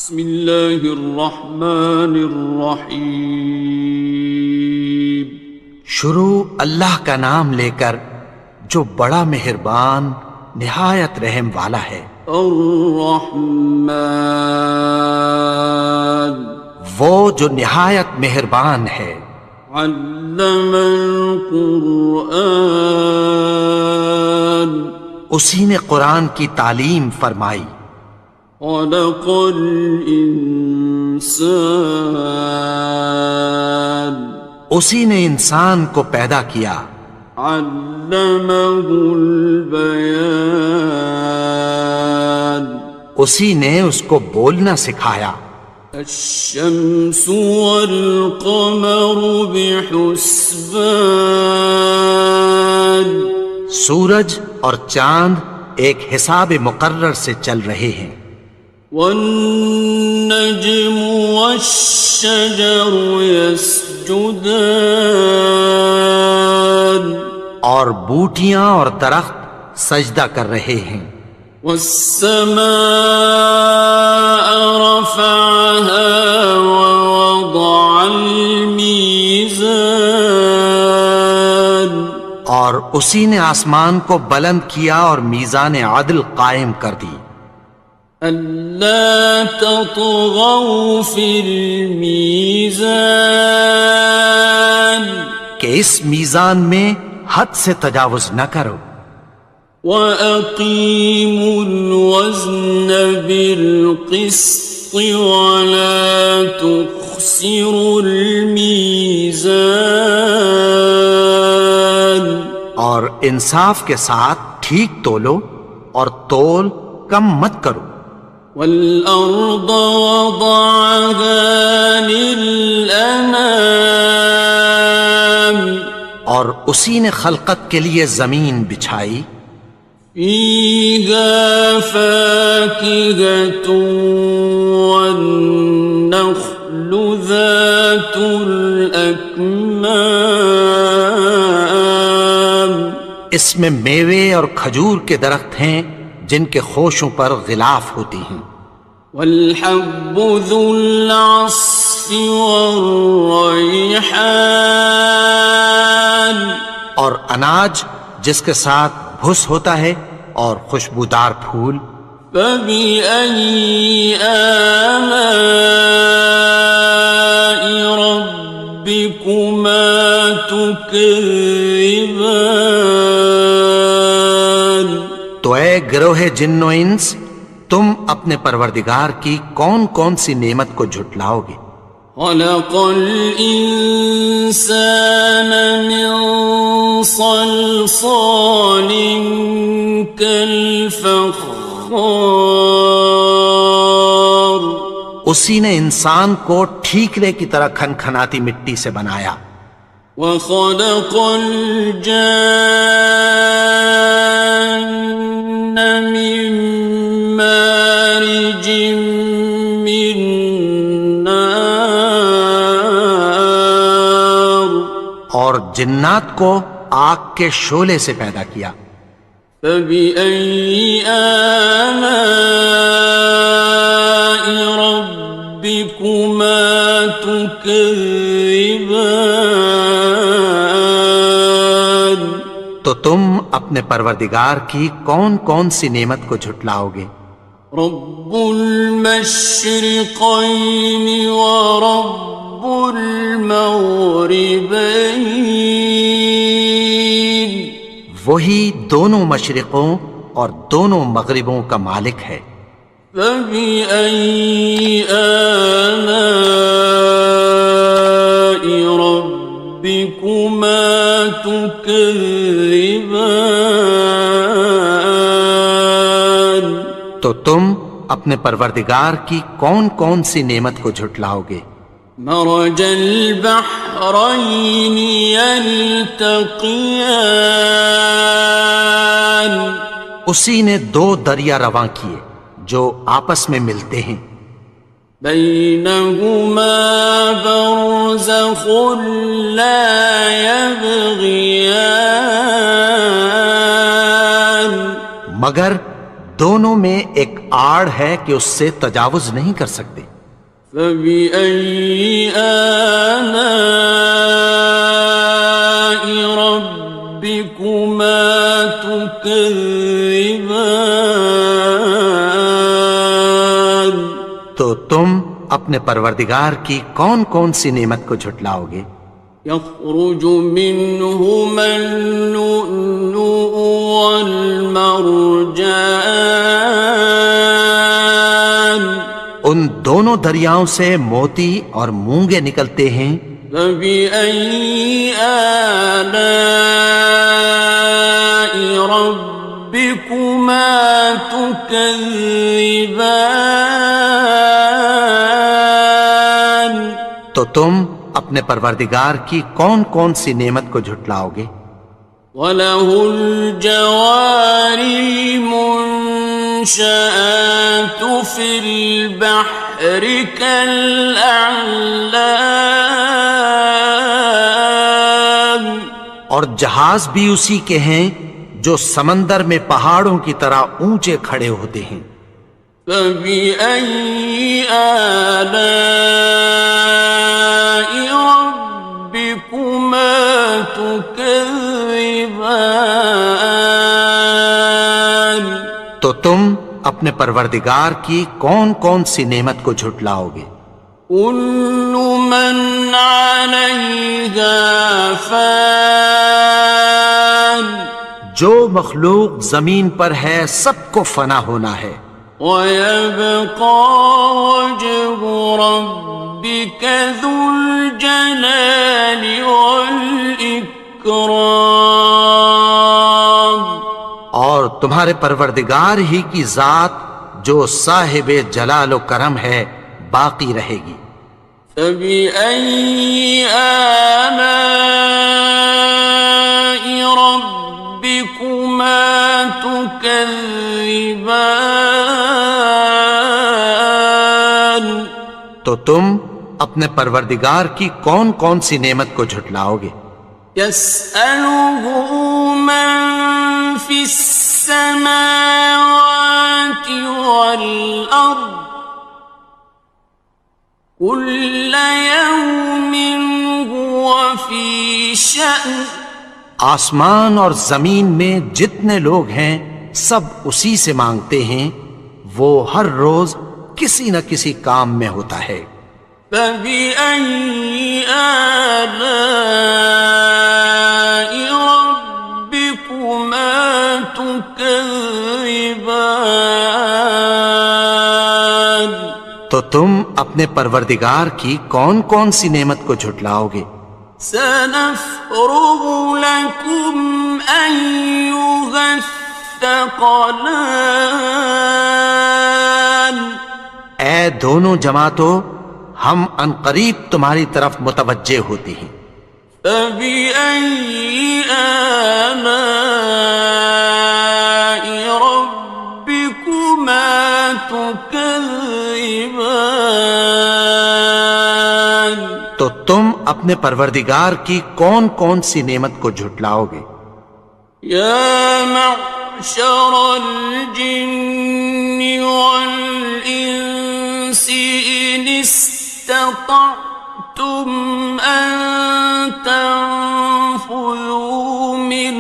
بسم اللہ الرحمن الرحیم۔ شروع اللہ کا نام لے کر جو بڑا مہربان نہایت رحم والا ہے۔ الرحمن، وہ جو نہایت مہربان ہے۔ علم القرآن، اسی نے قرآن کی تعلیم فرمائی۔ خلق الانسان، اسی نے انسان کو پیدا کیا۔ علمہ البیان، اسی نے اس کو بولنا سکھایا۔ الشمس والقمر بحسبان، سورج اور چاند ایک حساب مقرر سے چل رہے ہیں۔ والنجم والشجر يسجدان، اور بوٹیاں اور درخت سجدہ کر رہے ہیں۔ والسماء رفعها ووضع الميزان، اور اسی نے آسمان کو بلند کیا اور میزان عدل قائم کر دی۔ ألا تطغوا في الميزان، کہ اس میزان میں حد سے تجاوز نہ کرو۔ وَأَقِيمُوا الْوَزْنَ بِالْقِسْطِ وَلَا تُخْسِرُوا الْمِيزَانَ، اور انصاف کے ساتھ ٹھیک تولو اور تول کم مت کرو۔ وَالْأَرْضَ وَضَعَهَا لِلْأَنَامِ، اور اسی نے خلقت کے لیے زمین بچھائی۔ فِيهَا فَاكِهَةٌ وَالنَّخْلُ ذَاتُ الْأَكْمَامِ، اس میں میوے اور کھجور کے درخت ہیں جن کے خوشوں پر غلاف ہوتی ہیں۔ وَالْحَبُّ ذُو الْعَصْفِ وَالرَّيْحَانِ، اور اناج جس کے ساتھ بھس ہوتا ہے اور خوشبودار پھول۔ فَبِأَيِّ آلَاءِ رَبِّكُمَا تُكَذِّبَانِ، تو اے گروہ جن و انس، تم اپنے پروردگار کی کون کون سی نعمت کو جھٹلاؤ گے؟ خَلَقَ الْإِنسَانَ مِنْ صَلْصَالٍ كَالْفَخَّارِ، اسی نے انسان کو ٹھیکرے کی طرح کھنکھناتی مٹی سے بنایا۔ وَخَلَقَ الْجَانَّ مِن مَّارِجٍ مِّن نَّارٍ، اور جنات کو آگ کے شعلے سے پیدا کیا۔ فَبِأَيِّ آلَاءِ رَبِّكُمَا تُكَذِّبَانِ، تو تم اپنے پروردگار کی کون کون سی نعمت کو جھٹلاؤ گے؟ رب المشرقین ورب المغربین، وہی دونوں مشرقوں اور دونوں مغربوں کا مالک ہے۔ فَبِأَيِّ آلَاءِ رَبِّكُمَا تُكَذِّبَانِ، تو تم اپنے پروردگار کی کون کون سی نعمت کو جھٹلاؤ گے؟ مرج البحرین یلتقیان، اسی نے دو دریا رواں کیے جو آپس میں ملتے ہیں۔ بینہما برزخ لا یبغیان، مگر دونوں میں ایک آڑ ہے کہ اس سے تجاوز نہیں کر سکتے۔ فبأي آلاء ربكما تكذبان؟ تو تم اپنے پروردگار کی کون کون سی نعمت کو جھٹلاؤ گے؟ يخرج منهما اللؤلؤ والمرجان، ان دونوں دریاؤں سے موتی اور مونگے نکلتے ہیں۔ فبأي آلاء ربكما تكذبان؟ تو تم اپنے پروردگار کی کون کون سی نعمت کو جھٹلاؤ گے؟ وَلَهُ الْجَوَارِ الْمُنشَآتُ فِي الْبَحْرِ كَالْأَعْلَامِ، اور جہاز بھی اسی کے ہیں جو سمندر میں پہاڑوں کی طرح اونچے کھڑے ہوتے ہیں۔ فَبِأَيِّ آلَاءِ رَبِّكُمَا تُكَذِّبَانِ؟ تو تم اپنے پروردگار کی کون کون سی نعمت کو جھٹلاؤ گے؟ كُلُّ مَنْ عَلَيْهَا فَانٍ، جو مخلوق زمین پر ہے سب کو فنا ہونا ہے۔ وَيَبْقَى وَجْهُ رَبِّكَ ذُو الْجَلَالِ وَالْإِكْرَامِ، اور تمہارے پروردگار ہی کی ذات جو صاحب جلال و کرم ہے باقی رہے گی۔ فَبِأَيِّ آلَاءِ رَبِّكُمَا تُكَذِّبَانِ؟ تو تم اپنے پروردگار کی کون کون سی نعمت کو جھٹلاؤ گے؟ يَسْأَلُهُ مَن فِي السَّمَاوَاتِ وَالْأَرْضِ كُلَّ يَوْمٍ هُوَ فِي شَأْنٍ، آسمان اور زمین میں جتنے لوگ ہیں سب اسی سے مانگتے ہیں، وہ ہر روز کسی نہ کسی کام میں ہوتا ہے۔ فَبِأَيِّ آلَاءِ رَبِّكُمَا تُكَذِّبَانِ؟ تو تم اپنے پروردگار کی کون کون سی نعمت کو جھٹلاؤ گے؟ سَنَفْرُغُ لَكُمْ أَيُّهَ الثَّقَلَانِ، اے دونوں جماعتوں، ہم عنقریب تمہاری طرف متوجہ ہوتی ہیں۔ فَبِأَيِّ آلَاءِ رَبِّكُمَا تُكَذِّبَانِ؟ تو تم اپنے پروردگار کی کون کون سی نعمت کو جھٹلاؤ گے؟ يَا مَعْشَرَ الْجِنِّ وَالْإِنسِ إِنِ اسْتَطَعْتُمْ أَن تَنفُذُوا مِنْ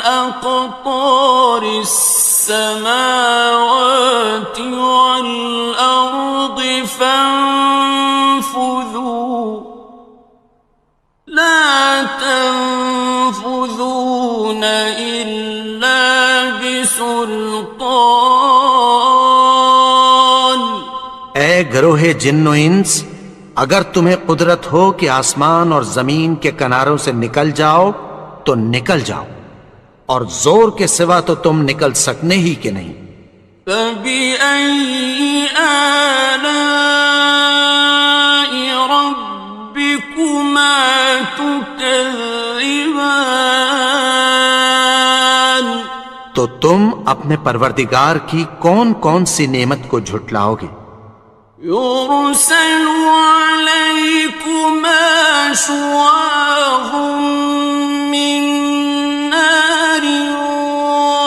أَقْطَارِ السَّمَاوَاتِ وَالْأَرْضِ فَانفُذُوا لَا تَنفُذُونَ إِلَّا بِسُلْطَانٍ۔ اے گروہ جن و انس، اگر تمہیں قدرت ہو کہ آسمان اور زمین کے کناروں سے نکل جاؤ تو نکل جاؤ، اور زور کے سوا تو تم نکل سکنے ہی کہ نہیں۔ فَبِأَيِّ آلَاءِ رَبِّكُمَا تُكَذِّبَانِ؟ تو تم اپنے پروردگار کی کون کون سی نعمت کو جھٹلاؤ گے؟ يُرْسَلُ عَلَيْكُمَا شُوَاظٌ مِّن نَّارٍ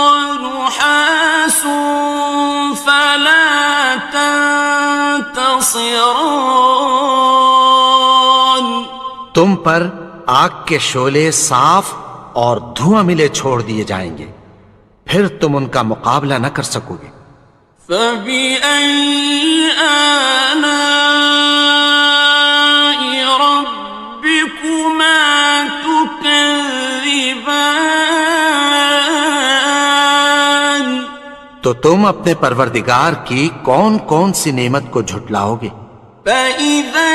وَنُحَاسٌ ينتصران تم پر آگ کے شعلے صاف اور دھواں ملے چھوڑ دیے جائیں گے، پھر تم ان کا مقابلہ نہ کر سکو گے۔ فبأي آلاء ربكما تكذبان تو تم اپنے پروردگار کی کون کون سی نعمت کو جھٹلاؤ گے؟ فإذا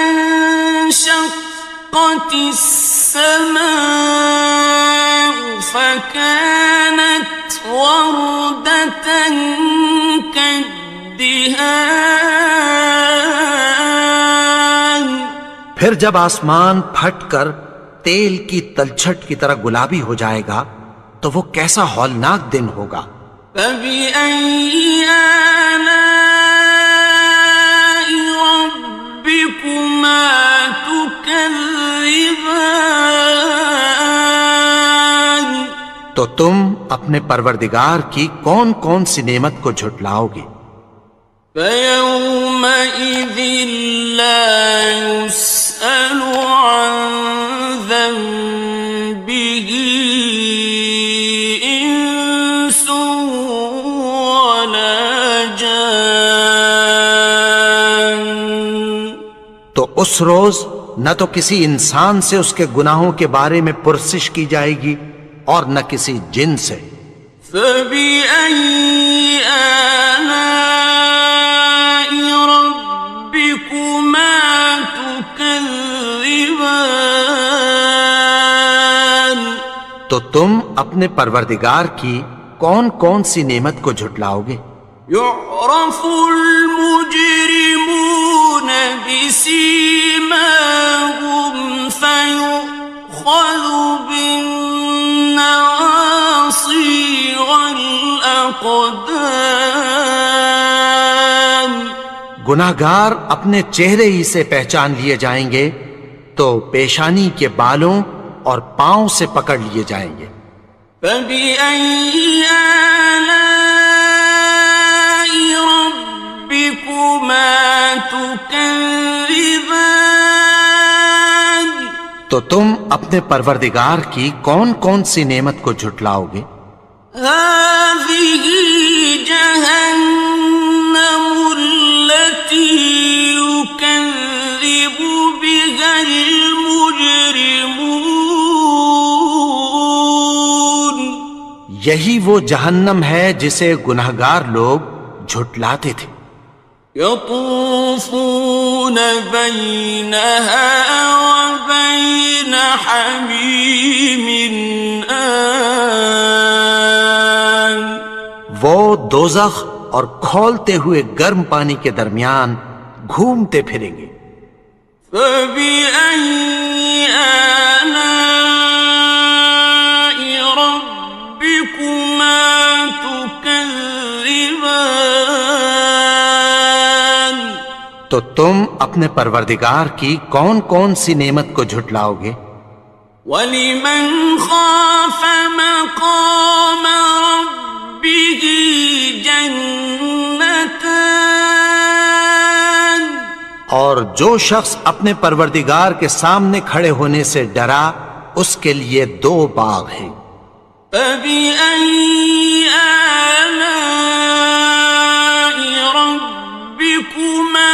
انشقت السماء فكانت وردة كالدهان پھر جب آسمان پھٹ کر تیل کی تلچھٹ کی طرح گلابی ہو جائے گا تو وہ کیسا ہولناک دن ہوگا۔ فبأي آلاء ربكما تكذبان تو تم اپنے پروردگار کی کون کون سی نعمت کو جھٹلاؤ گے؟ فيومئذ لا يسأل عن ذنبه إنس ولا جان تو اس روز نہ تو کسی انسان سے اس کے گناہوں کے بارے میں پرسش کی جائے گی اور نہ کسی جن سے۔ فبأي آلاء ربكما تكذبان تو تم اپنے پروردگار کی کون کون سی نعمت کو جھٹلاؤ گے؟ يعرف المجرمون بسيماهم فيؤخذ بالنواصي والأقدام گناہگار اپنے چہرے ہی سے پہچان لیے جائیں گے تو پیشانی کے بالوں اور پاؤں سے پکڑ لیے جائیں گے۔ فبأي آلاء ربكما تكذبان تو تم اپنے پروردگار کی کون کون سی نعمت کو جھٹلاؤ گے؟ هذه جهنم التي يكذب بها المجرمون یہی وہ جہنم ہے جسے گناہگار لوگ جھٹلاتے تھے۔ يطوفون بينها وبين حميم آن وہ دوزخ اور کھولتے ہوئے گرم پانی کے درمیان گھومتے پھریں گے۔ فبأي آلاء ربكما تكذبان تو تم اپنے پروردگار کی کون کون سی نعمت کو جھٹلاؤ گے؟ وَلِمَنْ خَافَ مَقَامَ رَبِّهِ جَنَّتَانِ اور جو شخص اپنے پروردگار کے سامنے کھڑے ہونے سے ڈرا اس کے لیے دو باغ ہیں۔ فَبِأَيِّ آلَاءِ رَبِّكُمَا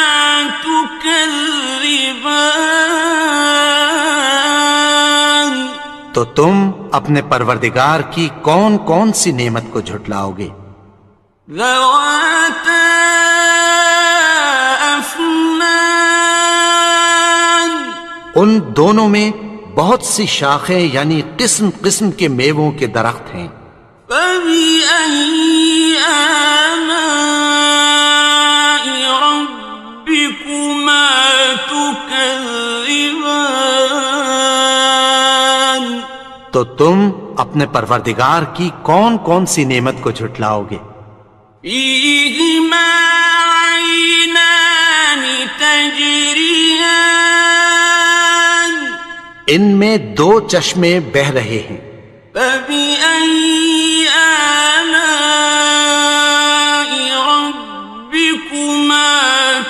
تُكَذِّبَانِ تو تم اپنے پروردگار کی کون کون سی نعمت کو جھٹلاؤ گے؟ ذَوَاتَا أَفْنَانٍ ان دونوں میں بہت سی شاخیں یعنی قسم قسم کے میووں کے درخت ہیں۔ فَبِأَيِّ آلَاءِ رَبِّكُمَا تُكَذِّبَانِ تو تم اپنے پروردگار کی کون کون سی نعمت کو جھٹلاؤ گے؟ فِيهِمَا عَيْنَانِ تَجْرِيَانِ ان میں دو چشمے بہہ رہے ہیں۔ فَبِأَيِّ آلَاءِ رَبِّكُمَا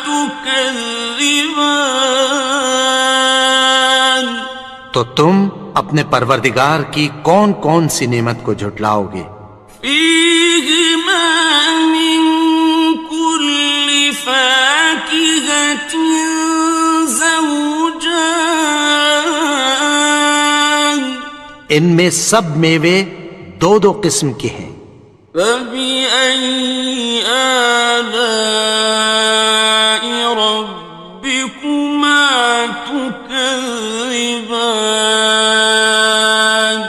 تُكَذِّبَانِ تكذبان تو تم اپنے پروردگار کی کون کون سی نعمت کو جھٹلاؤ گے؟ فيهما من كل فاكهة زوجان ان میں سب میوے دو دو قسم کے ہیں۔ فبأي آلاء ربكما تكذبان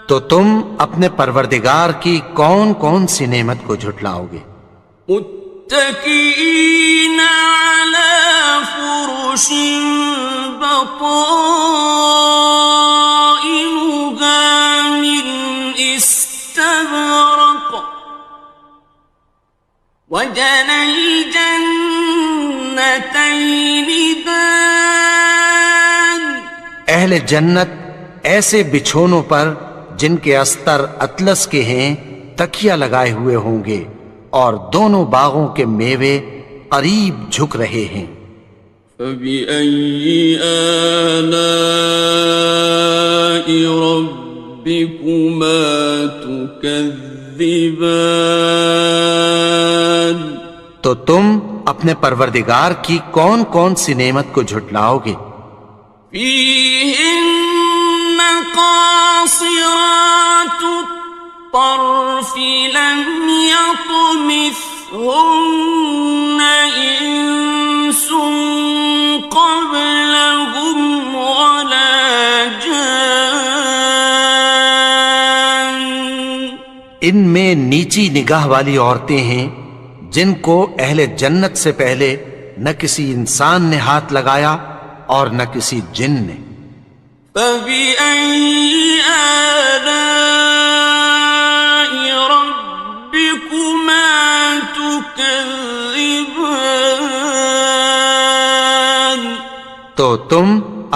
تو تم اپنے پروردگار کی کون کون سی نعمت کو جھٹلاؤ گے؟ متكئين على فرش بطائنها من استبرق وجنى الجنتين دان اہل جنت ایسے بچھونوں پر جن کے استر اطلس کے ہیں تکیہ لگائے ہوئے ہوں گے، اور دونوں باغوں کے میوے قریب جھک رہے ہیں۔ فبأي آلاء ربكما تكذبان تو تم اپنے پروردگار کی کون کون سی نعمت کو جھٹلاؤ گے؟ فيهن قاصرات الطرف لم يطمثهن إنس قبلهم ولا جان ان میں نیچی نگاہ والی عورتیں ہیں جن کو اہل جنت سے پہلے نہ کسی انسان نے ہاتھ لگایا اور نہ کسی جن نے۔ فبأي آلاء ربكما تكذبان تو تم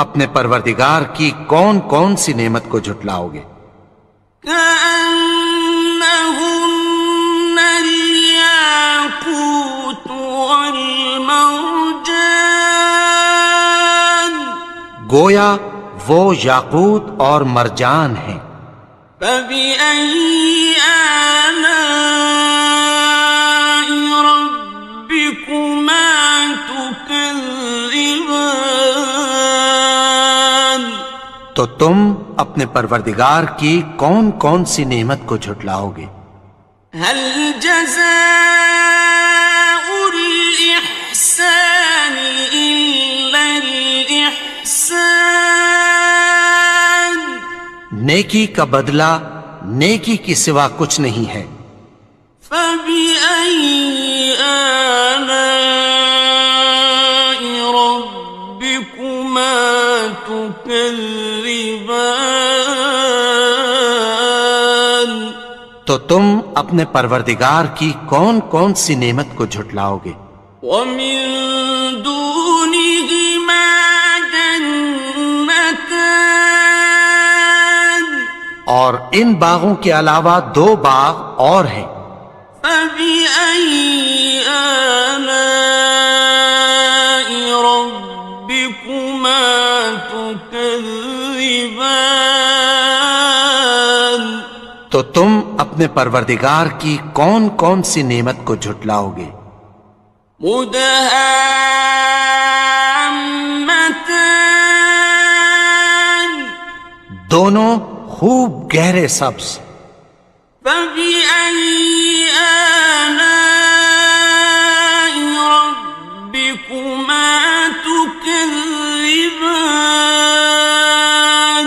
اپنے پروردگار کی کون کون سی نعمت کو جھٹلاؤ گے؟ كأنهن الياقوت والمرجان گویا وہ یاقوت اور مرجان ہیں۔ فبأي آلاء ربكما تكذبان تو تم اپنے پروردگار کی کون کون سی نعمت کو جھٹلاؤ گے؟ هل جزاء الإحسان إلا الإحسان نیکی کا بدلہ نیکی کی سوا کچھ نہیں ہے۔ فبأي آلاء ربكما تكذبان تو تم اپنے پروردگار کی کون کون سی نعمت کو جھٹلاؤ گے؟ ومن دونهما جنتان اور ان باغوں کے علاوہ دو باغ اور ہیں۔ فبأي آلاء ربكما تكذبان تو تم اپنے پروردگار کی کون کون سی نعمت کو جھٹلاؤ گے؟ مدهامتان دونوں خوب گہرے سبز۔ فبأي آلاء ربكما تكذبان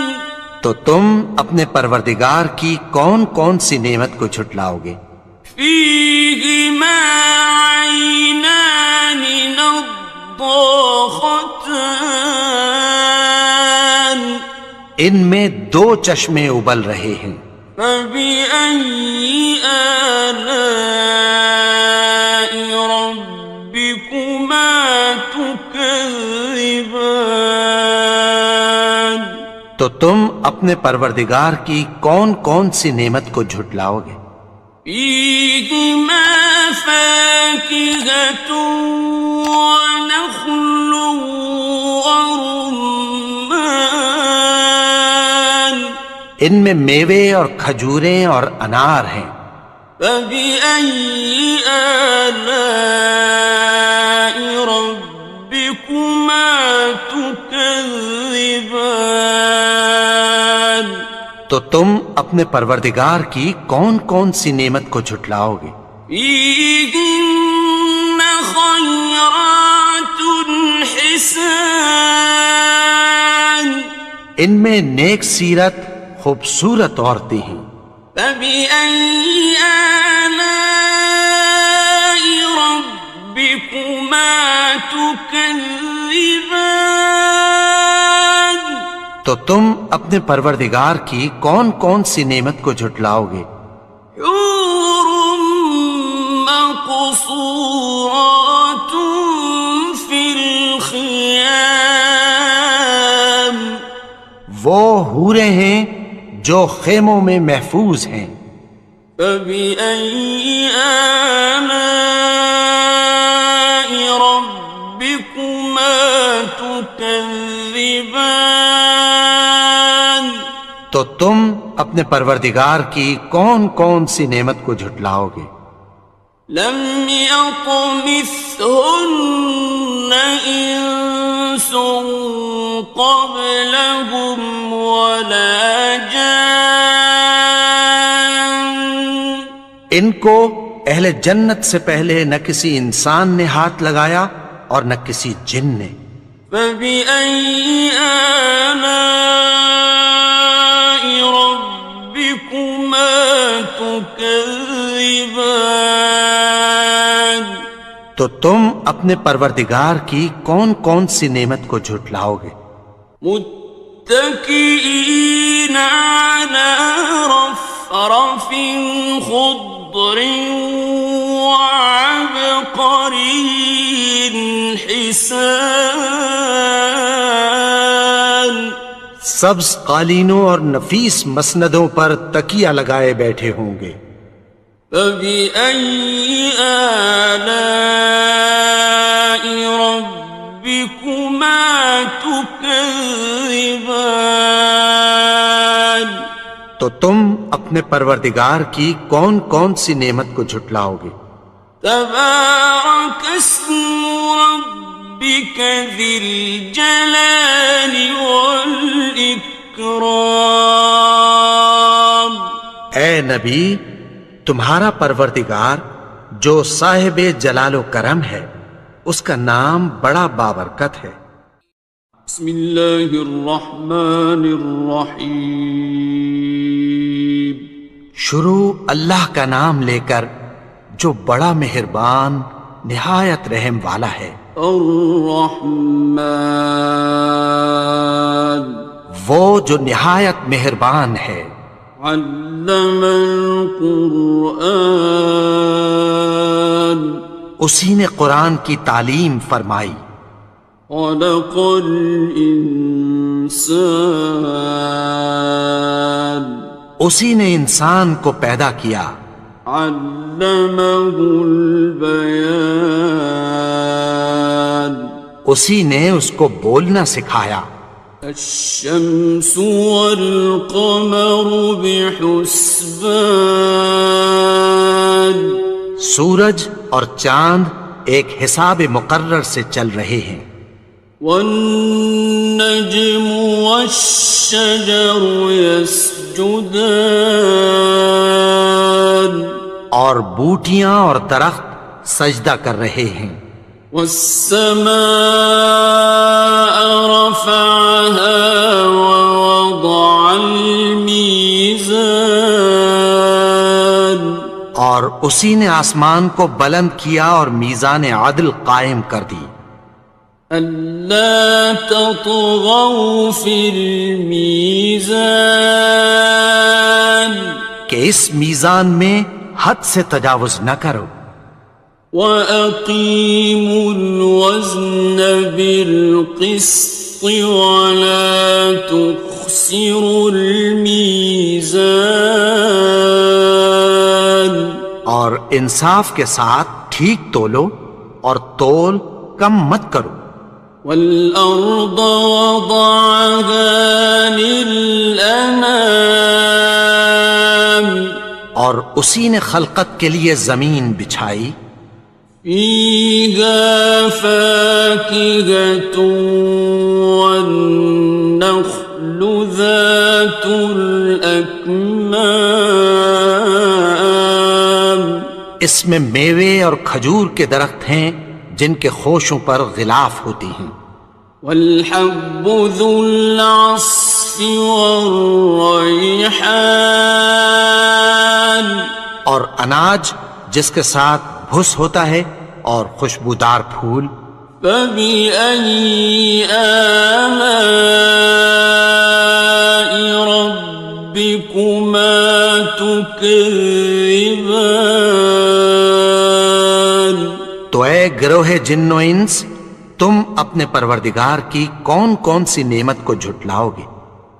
تو تم اپنے پروردگار کی کون کون سی نعمت کو جھٹلاؤ گے؟ فيهما عينان نضاختان ان میں دو چشمے ابل رہے ہیں۔ فبأي آلاء ربكما تكذبان تو تم اپنے پروردگار کی کون کون سی نعمت کو جھٹلاؤ گے؟ فيهما فاكهة ونخل ورمان ان میں میوے اور کھجوریں اور انار ہیں. فبأي آلاء ربكما تكذبان تو تم اپنے پروردگار کی کون کون سی نعمت کو جھٹلاؤ گے؟ فيهن خيرات حسان ان میں نیک سیرت خوبصورت عورتیں ہیں. فبأي آلاء ربكما تكذبان تو تم اپنے پروردگار کی کون کون سی نعمت کو جھٹلاؤ گے؟ حور مقصورات في الخيام وہ حوریں ہیں جو خیموں میں محفوظ ہیں. فبأي آلاء ربكما تكذبان تو تم اپنے پروردگار کی کون کون سی نعمت کو جھٹلاؤ گے؟ لم يطمثهن إنس قبلهم ولا جان ان کو اہل جنت سے پہلے نہ کسی انسان نے ہاتھ لگایا اور نہ کسی جن نے. فبأي آلاء ربكما تكذبان تو تم اپنے پروردگار کی کون کون سی نعمت کو جھٹلاؤ گے؟ متكئين على رفرف خضر وعبقري حسان سبز قالینوں اور نفیس مسندوں پر تکیہ لگائے بیٹھے ہوں گے. فبأي آلاء ربكما تكذبان تو تم اپنے پروردگار کی کون کون سی نعمت کو جھٹلاؤ گے؟ تبارك اسم ربك ذي الجلال والإكرام اے نبی، تمہارا پروردگار جو صاحب جلال و کرم ہے اس کا نام بڑا بابرکت ہے. بسم اللہ الرحمن الرحیم شروع اللہ کا نام لے کر جو بڑا مہربان نہایت رحم والا ہے. الرحمن وہ جو نہایت مہربان ہے. علم القرآن اسی نے قرآن کی تعلیم فرمائی. خلق الانسان اسی نے انسان کو پیدا کیا. علمہ البیان اسی نے اس کو بولنا سکھایا. الشمس والقمر بحسبان سورج اور چاند ایک حساب مقرر سے چل رہے ہیں. والنجم والشجر يسجدان اور بوٹیاں اور درخت سجدہ کر رہے ہیں. والسماء رفعها ووضع الميزان اور اسی نے آسمان کو بلند کیا اور میزان عدل قائم کر دی. ألا تطغوا في الميزان کہ اس میزان میں حد سے تجاوز نہ کرو. وَأَقِيمُوا الْوَزْنَ بِالْقِسْطِ وَلَا تُخْسِرُوا الْمِيزَانَ اور انصاف کے ساتھ ٹھیک تولو اور تول کم مت کرو. والأرض وضعها للأنام اور اسی نے خلقت کے لیے زمین بچھائی. فيها فاكهة والنخل ذات الأكمام اس میں میوے اور کھجور کے درخت ہیں جن کے خوشوں پر غلاف ہوتی ہیں. والحب ذو العصف والريحان اور اناج جس کے ساتھ بھس ہوتا ہے اور خوشبودار پھول. فبأي آلاء ربكما تكذبان تو اے گروہ جن و انس، تم اپنے پروردگار کی کون کون سی نعمت کو جھٹلاؤ گے؟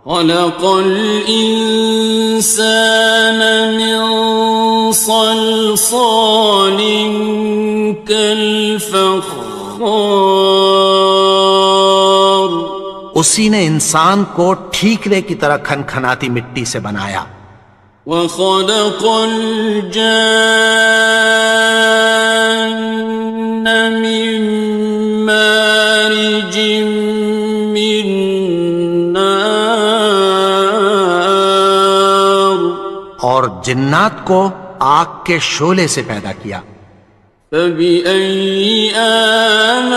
خلق الإنسان من صلصال كالفخار اسی نے انسان کو ٹھیکرے کی طرح کھنکھناتی مٹی سے بنایا. وخلق الجان من مارج من نار اور جنات کو آگ کے شعلے سے پیدا کیا. فبأي آلاء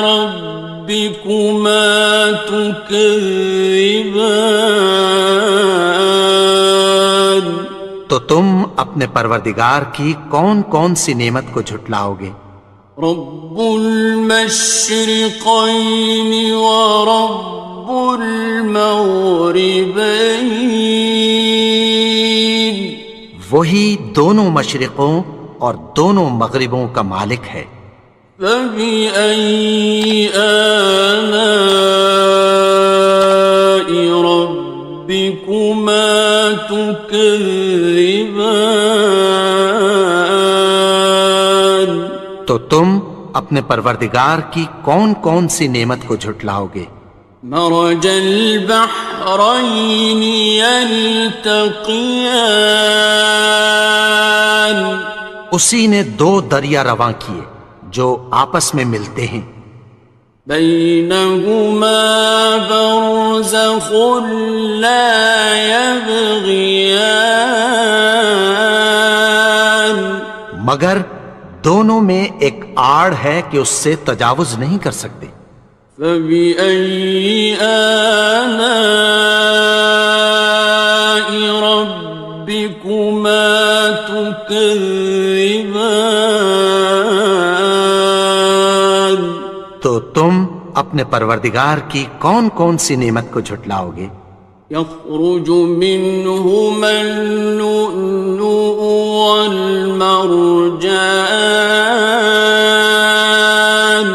ربكما تكذبان تو تم اپنے پروردگار کی کون کون سی نعمت کو جھٹلاؤ گے؟ رب المشرقين ورب المغربين وہی دونوں مشرقوں اور دونوں مغربوں کا مالک ہے. فبأي آلاء ربكما تكذبان تو تم اپنے پروردگار کی کون کون سی نعمت کو جھٹلاؤ گے؟ مرج البحرين يلتقيان اسی نے دو دریا رواں کیے جو آپس میں ملتے ہیں. بينهما برزخ لا يبغيان مگر دونوں میں ایک آڑ ہے کہ اس سے تجاوز نہیں کر سکتے. فبأي آلاء ربكما تكذبان تو تم اپنے پروردگار کی کون کون سی نعمت کو جھٹلاؤ گے؟ يخرج منهما اللؤلؤ والمرجان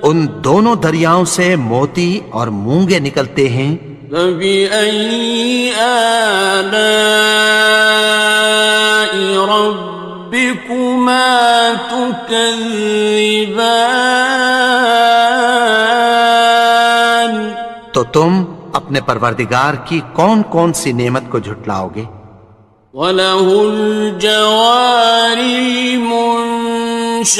ان دونوں دریاؤں سے موتی اور مونگے نکلتے ہیں. فبأي آلاء ربكما تكذبان تو تم اپنے پروردگار کی کون کون سی نعمت کو جھٹلاؤ گے؟ وَلَهُ الْجَوَارِ الْمُنشَآتُ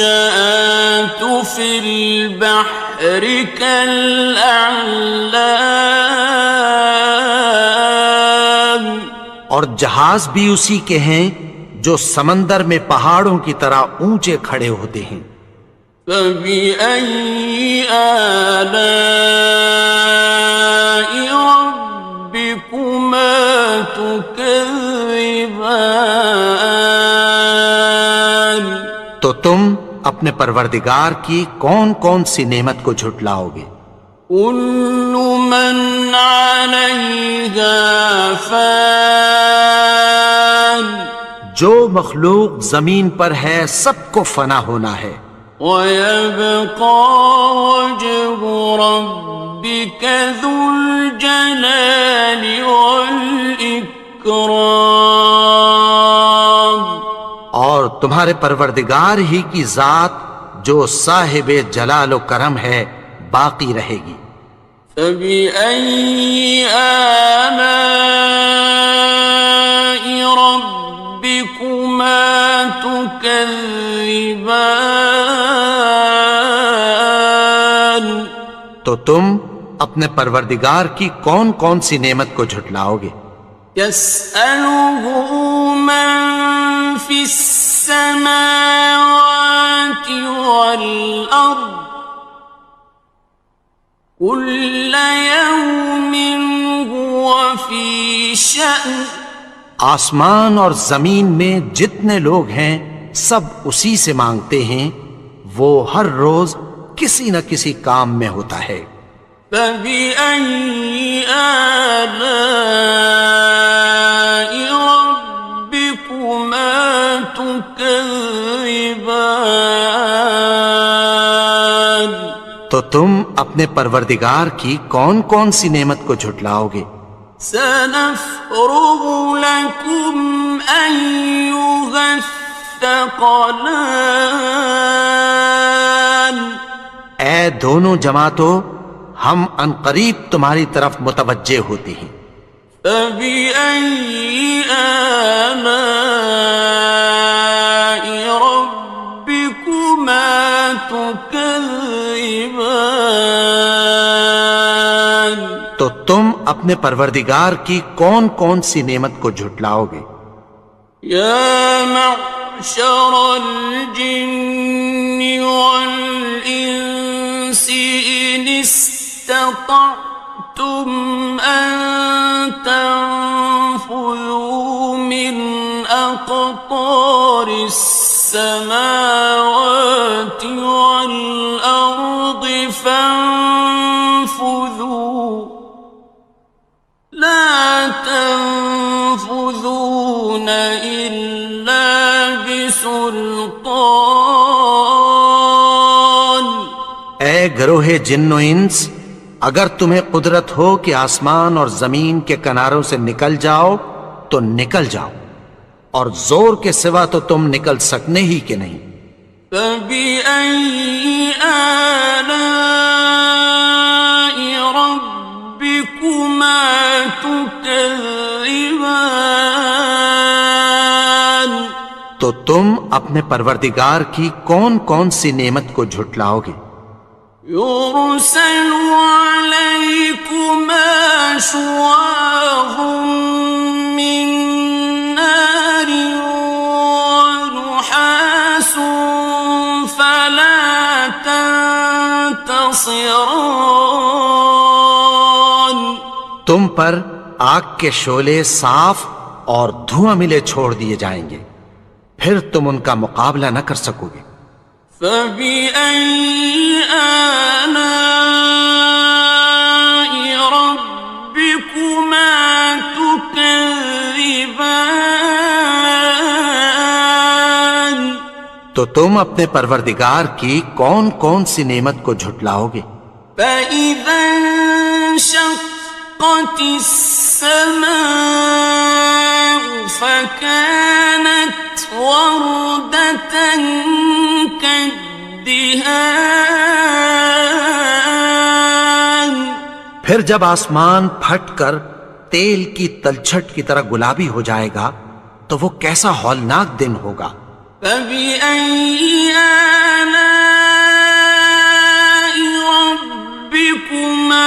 فِي الْبَحْرِ كَالْأَعْلَامِ اور جہاز بھی اسی کے ہیں جو سمندر میں پہاڑوں کی طرح اونچے کھڑے ہوتے ہیں. فَبِأَيِّ آلَاءِ رَبِّكُمَا تُكَذِّبَانِ تو تم اپنے پروردگار کی کون کون سی نعمت کو جھٹلاؤ گے؟ كُلُّ مَنْ عَلَيْهَا فَانٍ جو مخلوق زمین پر ہے سب کو فنا ہونا ہے. وَيَبْقَى وَجْهُ رَبِّكَ ذُو الْجَلَالِ وَالْإِكْرَامِ تمہارے پروردگار ہی کی ذات جو صاحب جلال و کرم ہے باقی رہے گی۔ فَبِأَيِّ آلَاءِ رَبِّكُمَا تُكَذِّبَانِ؟ تو تم اپنے پروردگار کی کون کون سی نعمت کو جھٹلاؤ گے؟ يَسْأَلُهُ مَن فِي السَّمَاوَاتِ وَالْأَرْضِ كُلَّ يَوْمٍ هُوَ فِي شَأْنٍ۔ آسمان اور زمین میں جتنے لوگ ہیں سب اسی سے مانگتے ہیں، وہ ہر روز کسی نہ کسی کام میں ہوتا ہے۔ فَبِأَيِّ آلَاءِ رَبِّكُمَا تُكَذِّبَانِ؟ تو تم اپنے پروردگار کی کون کون سی نعمت کو جھٹلاؤ گے؟ سَنَفْرُغُ لَكُمْ أَيُّهَ الثَّقَلَانِ۔ اے دونوں جماعتوں، ہم عنقریب تمہاری طرف متوجہ ہوتے ہیں۔ فَبِأَيِّ آلَاءِ رَبِّكُمَا تُكَذِّبَانِ؟ تو تم اپنے پروردگار کی کون کون سی نعمت کو جھٹلاؤ گے؟ يَا مَعْشَرَ الْجِنِّ وَالْإِنسِ إِنِ اسْتَطَعْتُمْ أَن تَنفُذُوا مِنْ أَقْطَارِ السَّمَاوَاتِ وَالْأَرْضِ فَانفُذُوا لَا تَنفُذُونَ إِلَّا بِسُلْطَانٍ۔ اے گروہ جن و انس، اگر تمہیں قدرت ہو کہ آسمان اور زمین کے کناروں سے نکل جاؤ تو نکل جاؤ، اور زور کے سوا تو تم نکل سکنے ہی کہ نہیں۔ فَبِأَيِّ آلَاءِ رَبِّكُمَا تُكَذِّبَانِ؟ تو تم اپنے پروردگار کی کون کون سی نعمت کو جھٹلاؤ گے؟ يُرْسَلُ عَلَيْكُمَا شُوَاظٌ مِّن نَّارٍ وَنُحَاسٌ فَلَا تَنتَصِرَانِ۔ تم پر آگ کے شعلے صاف اور دھواں ملے چھوڑ دیے جائیں گے، پھر تم ان کا مقابلہ نہ کر سکو گے۔ فَبِأَيِّ آلَاءِ رَبِّكُمَا تُكَذِّبَانِ؟ تو تم اپنے پروردگار کی کون کون سی نعمت کو جھٹلاؤ گے؟ فَإِذَا انشَقَّتِ السَّمَاءُ فَكَانَتْ وَرْدَةً كَالدِّهَانِ۔ پھر جب آسمان پھٹ کر تیل کی تلچھٹ کی طرح گلابی ہو جائے گا تو وہ کیسا ہولناک دن ہوگا۔ فَبِأَيِّ آلَاءِ رَبِّكُمَا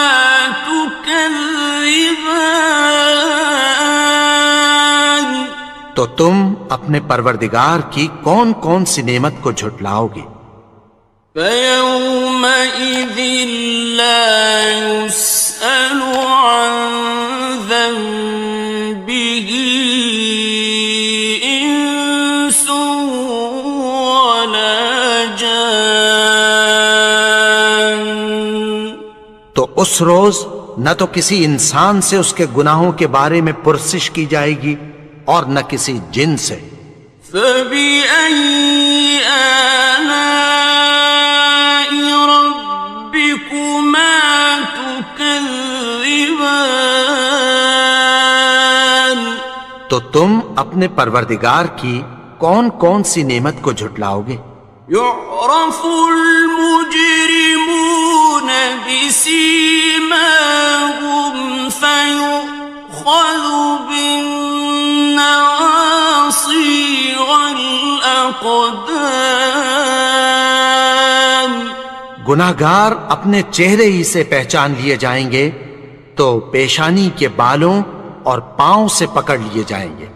تُكَذِّبَانِ؟ تو تم اپنے پروردگار کی کون کون سی نعمت کو جھٹلاؤ گے؟ فَيَوْمَئِذٍ لَا يُسْأَلُ عَن ذَنبِهِ إِنسٌ وَلَا جَانٌّ۔ تو اس روز نہ تو کسی انسان سے اس کے گناہوں کے بارے میں پرسش کی جائے گی اور نہ کسی جن سے۔ فَبِأَيِّ آلَاءِ رَبِّكُمَا تُكَذِّبَانِ؟ تو تم اپنے پروردگار کی کون کون سی نعمت کو جھٹلاؤ گے؟ يعرف المجرمون بسيماهم فيؤخذ بالنواصي والأقدام. گناہگار اپنے چہرے ہی سے پہچان لیے جائیں گے تو پیشانی کے بالوں اور پاؤں سے پکڑ لیے جائیں گے.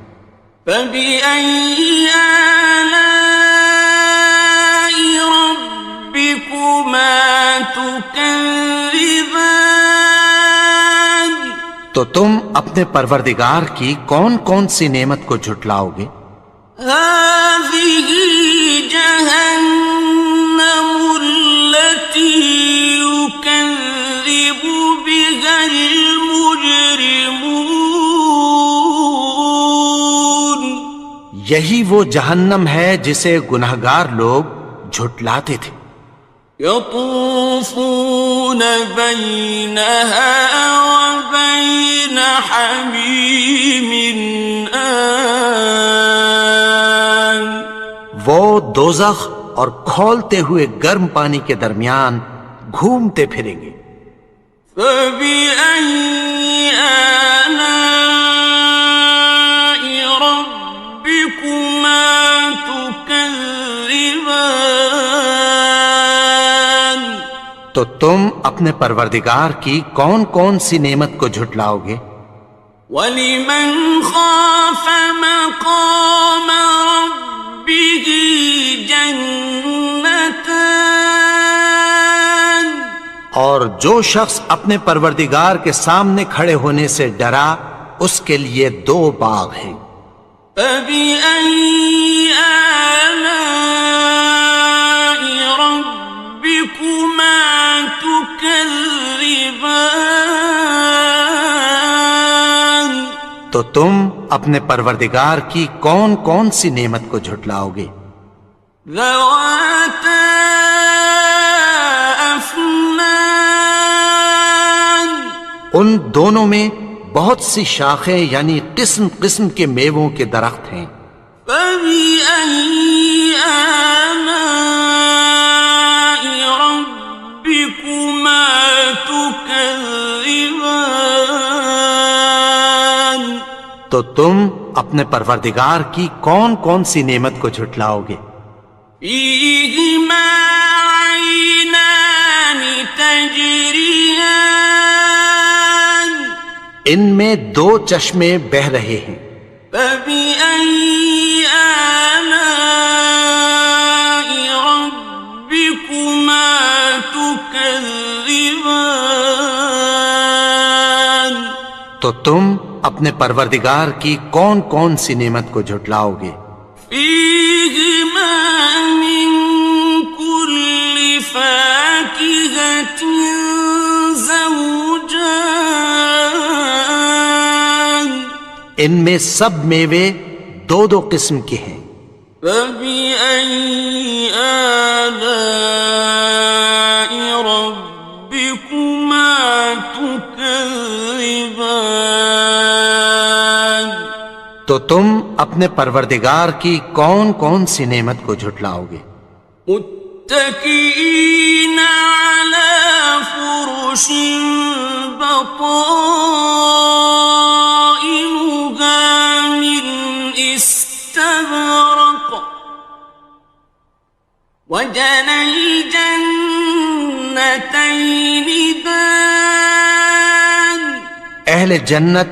فَبِأَيِّ آلَاءِ رَبِّكُمَا تُكَذِّبَانِ. تو تم اپنے پروردگار کی کون کون سی نعمت کو جھٹلاؤ گے؟ هَٰذِهِ جَهَنَّمُ الَّتِي يُكَذِّبُ بِهَا الْمُجْرِمُونَ. یہی وہ جہنم ہے جسے گناہگار لوگ جھٹلاتے تھے. يطوفون بينها وبين حميم آن. وہ دوزخ اور کھولتے ہوئے گرم پانی کے درمیان گھومتے پھریں گے. فبأي آلاء ربكما تكذبان. تو تم اپنے پروردگار کی کون کون سی نعمت کو جھٹلاؤ گے؟ وَلِمَنْ خَافَ مَقَامَ رَبِّهِ جَنَّتَانِ. اور جو شخص اپنے پروردگار کے سامنے کھڑے ہونے سے ڈرا اس کے لیے 2 باغ ہیں. فَبِأَيِّ آلَاءِ رَبِّكُمَا تُكَذِّبَانِ. تو تم اپنے پروردگار کی کون کون سی نعمت کو جھٹلاؤ گے؟ ذَوَاتَا أَفْنَانٍ. ان دونوں میں بہت سی شاخیں یعنی قسم قسم کے میووں کے درخت ہیں. فَبِأَيِّ آلَاءِ رَبِّكُمَا تُكَذِّبَانِ. تو تم اپنے پروردگار کی کون کون سی نعمت کو جھٹلاؤ گے؟ فِيهِمَا عَيْنَانِ تَجْرِيَانِ. ان میں 2 چشمے بہہ رہے ہیں. فَبِأَيِّ آلَاءِ رَبِّكُمَا تُكَذِّبَانِ. تو تم اپنے پروردگار کی کون کون سی نعمت کو جھٹلاؤ گے؟ فِيهِمَا مِن كُلِّ فَاكِهَةٍ زَوْجَانِ. ان میں سب میوے 2 قسم کے ہیں. فَبِأَيِّ آلَاءِ رَبِّكُمَا تُكَذِّبَانِ. تو تم اپنے پروردگار کی کون کون سی نعمت کو جھٹلاؤ گے؟ متكئين على فرش بطائنها من استبرق وجنى الجنتين دان. اہل جنت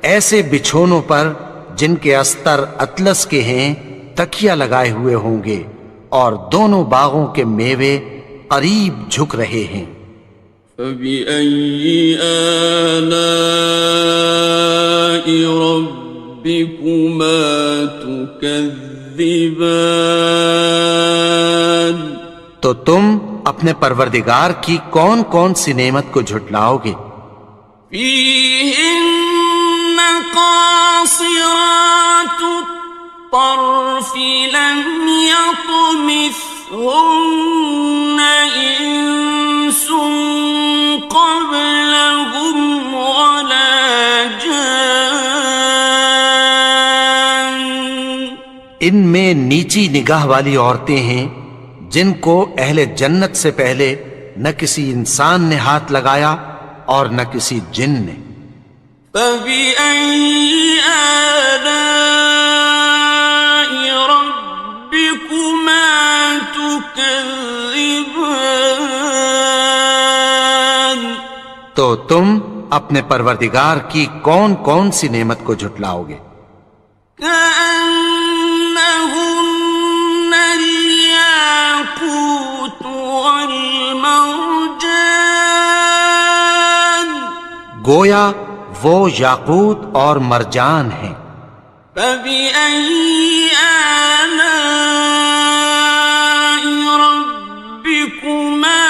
ایسے بچھونوں پر جن کے استر اطلس کے ہیں تکیہ لگائے ہوئے ہوں گے اور دونوں باغوں کے میوے قریب جھک رہے ہیں. فَبِأَيِّ آلَاءِ رَبِّكُمَا تُكَذِّبَانِ. تو تم اپنے پروردگار کی کون کون سی نعمت کو جھٹلاؤ گے؟ فِيهِنَّ قَاصِرَاتُ الطَّرْفِ لَمْ يَطْمِثْهُنَّ إِنسٌ قَبْلَهُمْ وَلَا جَانٌّ. ان میں نیچی نگاہ والی عورتیں ہیں جن کو اہل جنت سے پہلے نہ کسی انسان نے ہاتھ لگایا اور نہ کسی جن نے۔ فَبِأَيِّ آلَاءِ رَبِّكُمَا تُكَذِّبَانِ؟ تو تم اپنے پروردگار کی کون کون سی نعمت کو جھٹلاؤ گے؟ كأنهن الياقوت والمرجان، گویا وہ یاقوت اور مرجان ہیں۔ فبأي آلاء ربكما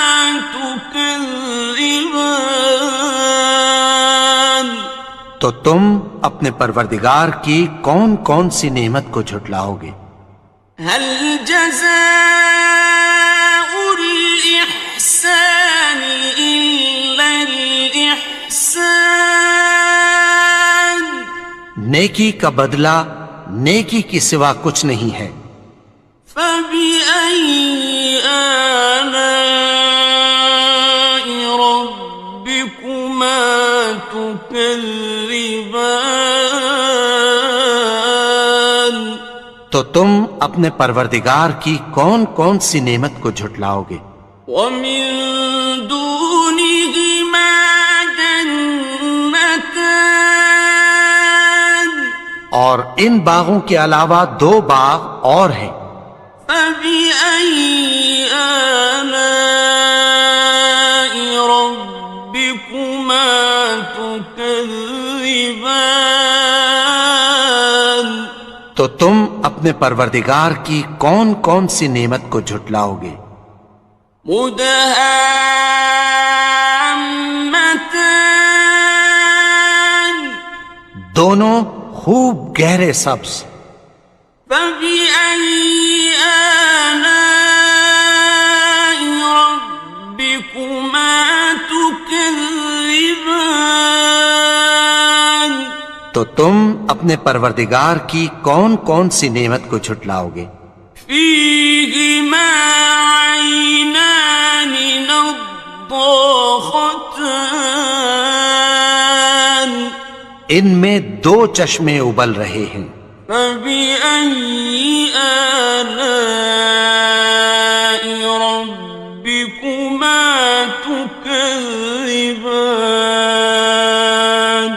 تكذبان؟ تو تم اپنے پروردگار کی کون کون سی نعمت کو جھٹلاؤ گے؟ هل جزاء الإحسان إلا الإحسان؟ نیکی کا بدلہ نیکی کی سوا کچھ نہیں ہے۔ فبأي آلاء ربكما تكذبان؟ تو تم اپنے پروردگار کی کون کون سی نعمت کو جھٹلاؤ گے؟ ومن دونهما جنتان، اور ان باغوں کے علاوہ دو باغ اور ہیں۔ فبأي آلاء ربكما تكذبان؟ تو تم اپنے پروردگار کی کون کون سی نعمت کو جھٹلاؤ گے؟ مدہامتان، دونوں خوب گہرے سبز۔ فبأي آلاء ربكما تكذبان؟ تو تم اپنے پروردگار کی کون کون سی نعمت کو جھٹلاؤ گے؟ فيهما عينان نضاختان، ان میں دو چشمے ابل رہے ہیں۔ فبأي آلاء ربكما تكذبان؟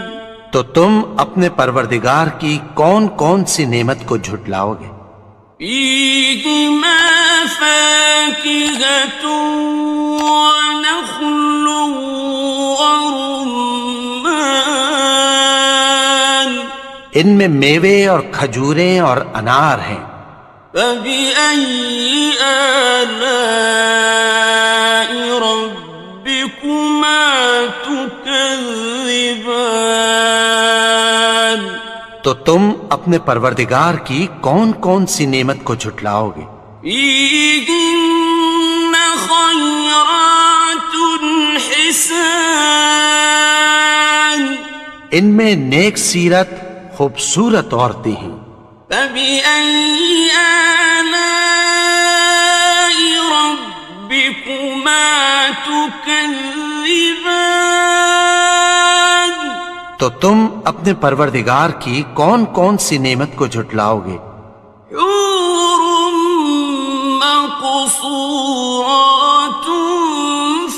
تو تم اپنے پروردگار کی کون کون سی نعمت کو جھٹلاؤ گے؟ فيهما فاكهة ونخل ورمان، ان میں میوے اور کھجوریں اور انار ہیں۔ فبأي آلاء ربكما تكذبان؟ تو تم اپنے پروردگار کی کون کون سی نعمت کو جھٹلاؤ گے؟ فيهن خيرات حسان، ان میں نیک سیرت خوبصورت عورتیں ہیں۔ فبأي آلاء ربكما تكذبان؟ تو تم اپنے پروردگار کی کون کون سی نعمت کو جھٹلاؤ گے؟ حور مقصورات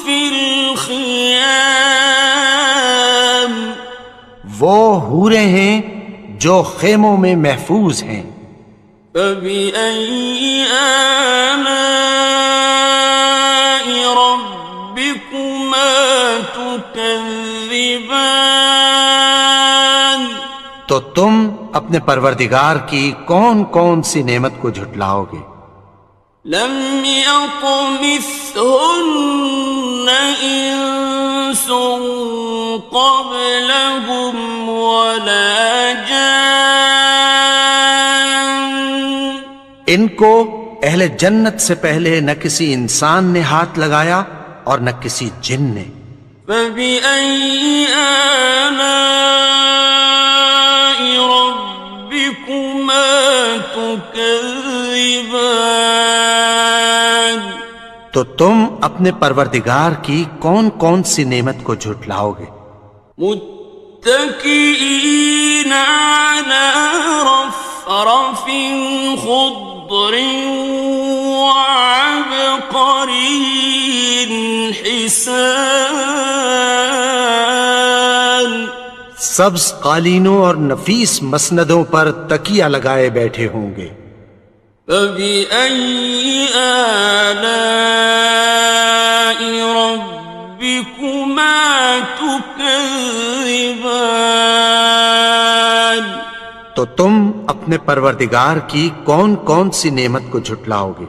في الخيام، وہ حوریں ہیں جو خیموں میں محفوظ ہیں۔ فبأي آلاء ربكما تكذبان؟ تو تم اپنے پروردگار کی کون کون سی نعمت کو جھٹلاؤ گے؟ لم يطمثهن إنس قبلهم ولا جان، ان کو اہل جنت سے پہلے نہ کسی انسان نے ہاتھ لگایا اور نہ کسی جن نے۔ فبأي آلاء ربكما تكذبان تو تم اپنے پروردگار کی کون کون سی نعمت کو جھٹلاؤ گے؟ متكئين على رفرف خضر وعبقري حسان سبز قالینوں اور نفیس مسندوں پر تکیہ لگائے بیٹھے ہوں گے۔ فبأي آلاء ربكما تكذبان تو تم اپنے پروردگار کی کون کون سی نعمت کو جھٹلاؤ گے؟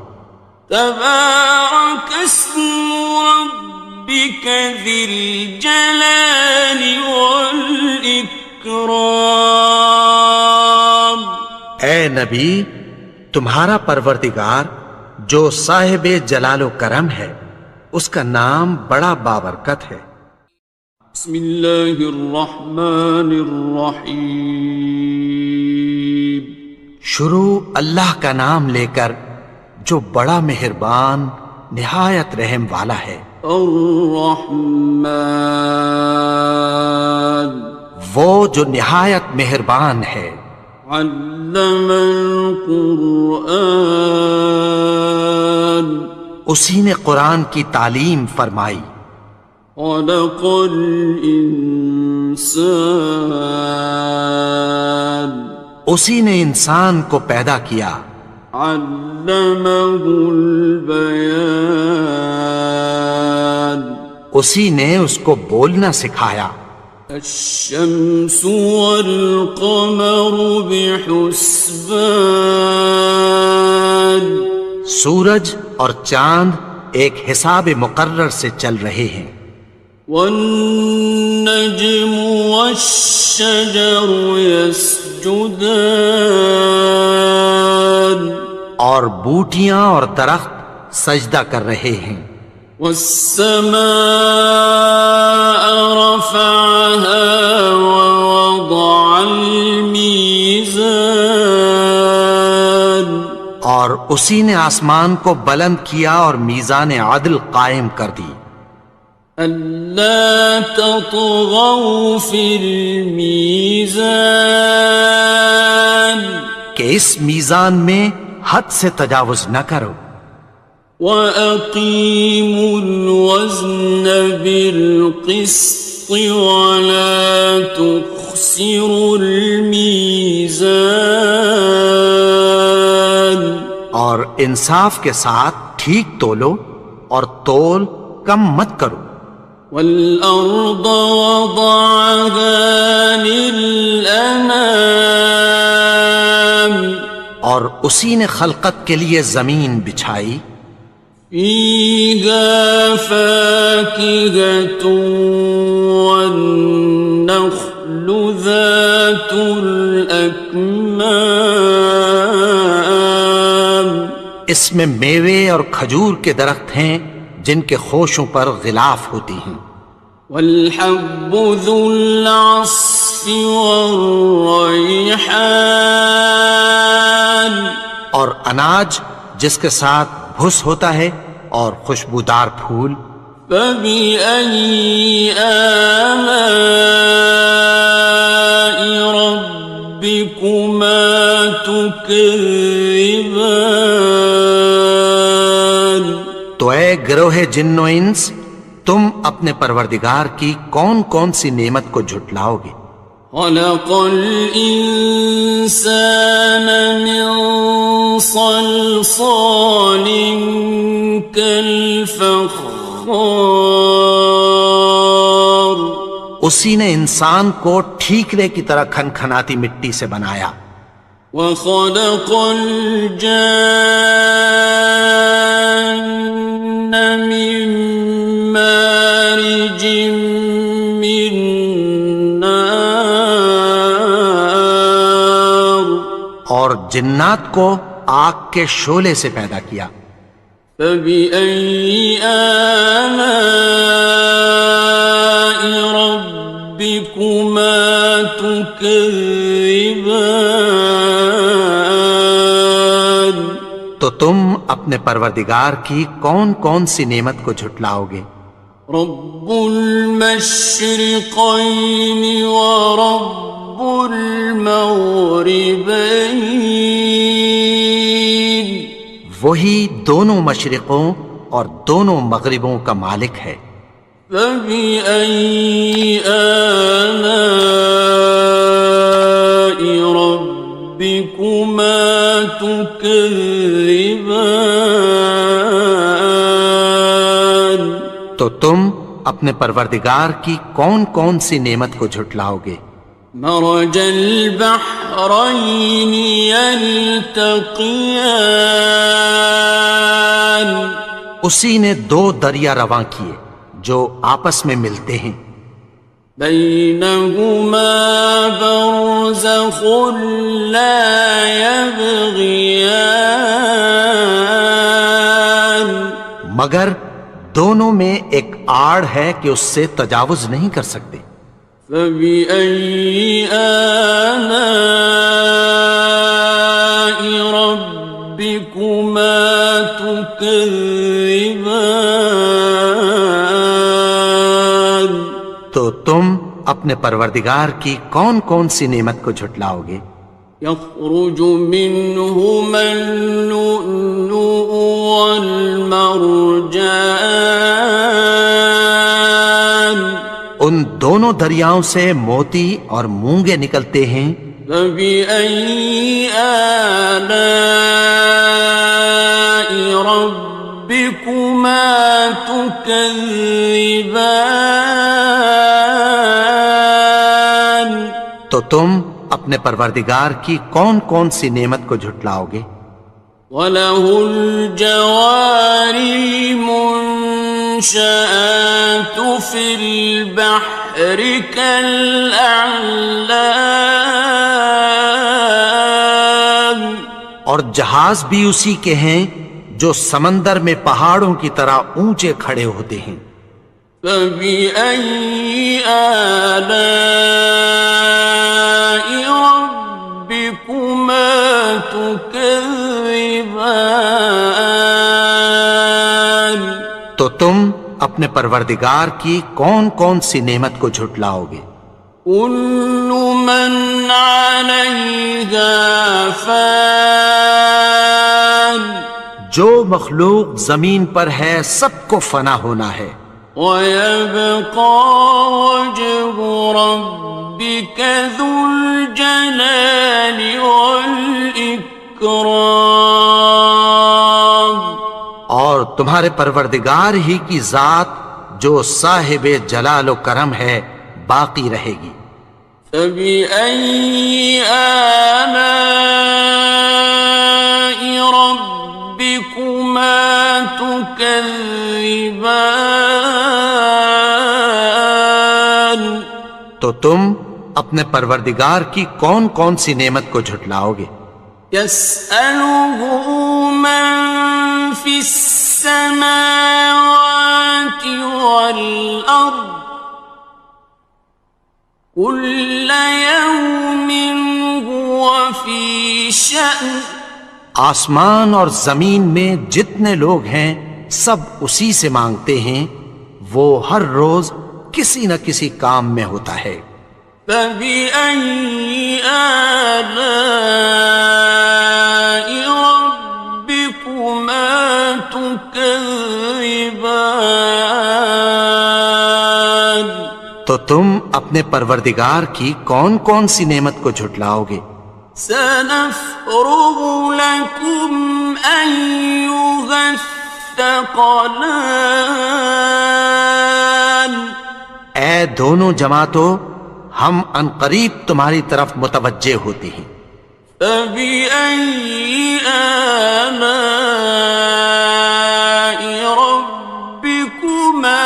تبارك اسم ربك ذي الجلال والإكرام اے نبی، تمہارا پروردگار جو صاحب جلال و کرم ہے، اس کا نام بڑا بابرکت ہے۔ بسم اللہ الرحمن الرحیم شروع اللہ کا نام لے کر جو بڑا مہربان نہایت رحم والا ہے۔ الرحمن وہ جو نہایت مہربان ہے۔ علم القرآن اسی نے قرآن کی تعلیم فرمائی۔ خلق الانسان اسی نے انسان کو پیدا کیا۔ علمہ البیان اسی نے اس کو بولنا سکھایا۔ الشمس والقمر بحسبان سورج اور چاند ایک حساب مقرر سے چل رہے ہیں۔ والنجم والشجر يسجدان اور بوٹیاں اور درخت سجدہ کر رہے ہیں۔ والسماء رفعها ووضع الميزان اور اسی نے آسمان کو بلند کیا اور میزان عدل قائم کر دی۔ ألا تطغوا في الميزان کہ اس میزان میں حد سے تجاوز نہ کرو۔ وَأَقِيمُوا الْوَزْنَ بِالْقِسْطِ وَلَا تُخْسِرُوا الْمِيزَانَ اور انصاف کے ساتھ ٹھیک تولو اور تول کم مت کرو۔ وَالْأَرْضَ وَضَعَهَا لِلْأَنَامِ اور اسی نے خلقت کے لیے زمین بچھائی۔ فِيهَا فَاكِهَةٌ وَالنَّخْلُ ذَاتُ الْأَكْمَامِ اس میں میوے اور کھجور کے درخت ہیں جن کے خوشوں پر غلاف ہوتی ہیں۔ وَالْحَبُّ ذُو الْعَصْفِ وَالرَّيْحَانِ اور اناج جس کے ساتھ بھس ہوتا ہے اور خوشبودار پھول۔ فَبِأَيِّ آلَاءِ رَبِّكُمَا تُكَذِّبَانِ تو اے گروہ جن و انس، تم اپنے پروردگار کی کون کون سی نعمت کو جھٹلاؤ گے؟ خلق الإنسان من صلصال كالفخار اسی نے انسان کو ٹھیکرے کی طرح کھنکھناتی مٹی سے بنایا۔ وخلق الجان من مارج من نار اور جنات کو آگ کے شعلے سے پیدا کیا۔ فبأي آلاء ربكما تكذبان تم اپنے پروردگار کی کون کون سی نعمت کو جھٹلاؤ گے؟ رب المشرقین ورب المغربین، وہی دونوں مشرقوں اور دونوں مغربوں کا مالک ہے۔ فبأي آلاء ربكما تكذبان، تو تم اپنے پروردگار کی کون کون سی نعمت کو جھٹلاؤ گے؟ مرج البحرين يلتقيان، اسی نے دو دریا رواں کیے جو آپس میں ملتے ہیں، بينهما برزخ لا يبغيان، مگر دونوں میں ایک آڑ ہے کہ اس سے تجاوز نہیں کر سکتے۔ فبأي آلاء ربكما تكذبان، تو تم اپنے پروردگار کی کون کون سی نعمت کو جھٹلاؤ گے؟ يخرج منهما اللؤلؤ والمرجان، ان دونوں دریاؤں سے موتی اور مونگے نکلتے ہیں۔ فبأي آلاء ربكما تكذبان، تو تم اپنے پروردگار کی کون کون سی نعمت کو جھٹلاؤ گے؟ وَلَهُ الْجَوَارِ الْمُنشَآتُ فِي الْبَحْرِ كَالْأَعْلَامِ، اور جہاز بھی اسی کے ہیں جو سمندر میں پہاڑوں کی طرح اونچے کھڑے ہوتے ہیں۔ فَبِأَيِّ آلَاءِ رَبِّكُمَا تُكَذِّبَانِ، تو تم اپنے پروردگار کی کون کون سی نعمت کو جھٹلاؤ گے؟ كُلُّ مَنْ عَلَيْهَا فَانٍ، جو مخلوق زمین پر ہے سب کو فنا ہونا ہے، وَيَبْقَى وَجْهُ رَبِّكَ ذُو الْجَلَالِ وَالْإِكْرَامِ، اور تمہارے پروردگار ہی کی ذات جو صاحب جلال و کرم ہے باقی رہے گی۔ فَبِأَيِّ آلَاءِ رَبِّكُمَا تُكَذِّبَانِ، تو تم اپنے پروردگار کی کون کون سی نعمت کو جھٹلاؤ گے؟ يَسْأَلُهُ مَن فِي السَّمَاوَاتِ وَالْأَرْضِ كُلَّ يَوْمٍ هُوَ فِي شَأْنٍ، آسمان اور زمین میں جتنے لوگ ہیں سب اسی سے مانگتے ہیں، وہ ہر روز کسی نہ کسی کام میں ہوتا ہے۔ فَبِأَيِّ آلَاءِ رَبِّكُمَا تُكَذِّبَانِ، تو تم اپنے پروردگار کی کون کون سی نعمت کو جھٹلاؤ گے؟ سَنَفْرُغُ لَكُمْ أَيُّهَ الثَّقَلَانِ، اے دونوں جماعتوں، ہم عنقریب تمہاری طرف متوجہ ہوتے ہیں۔ فَبِأَيِّ آلَاءِ رَبِّكُمَا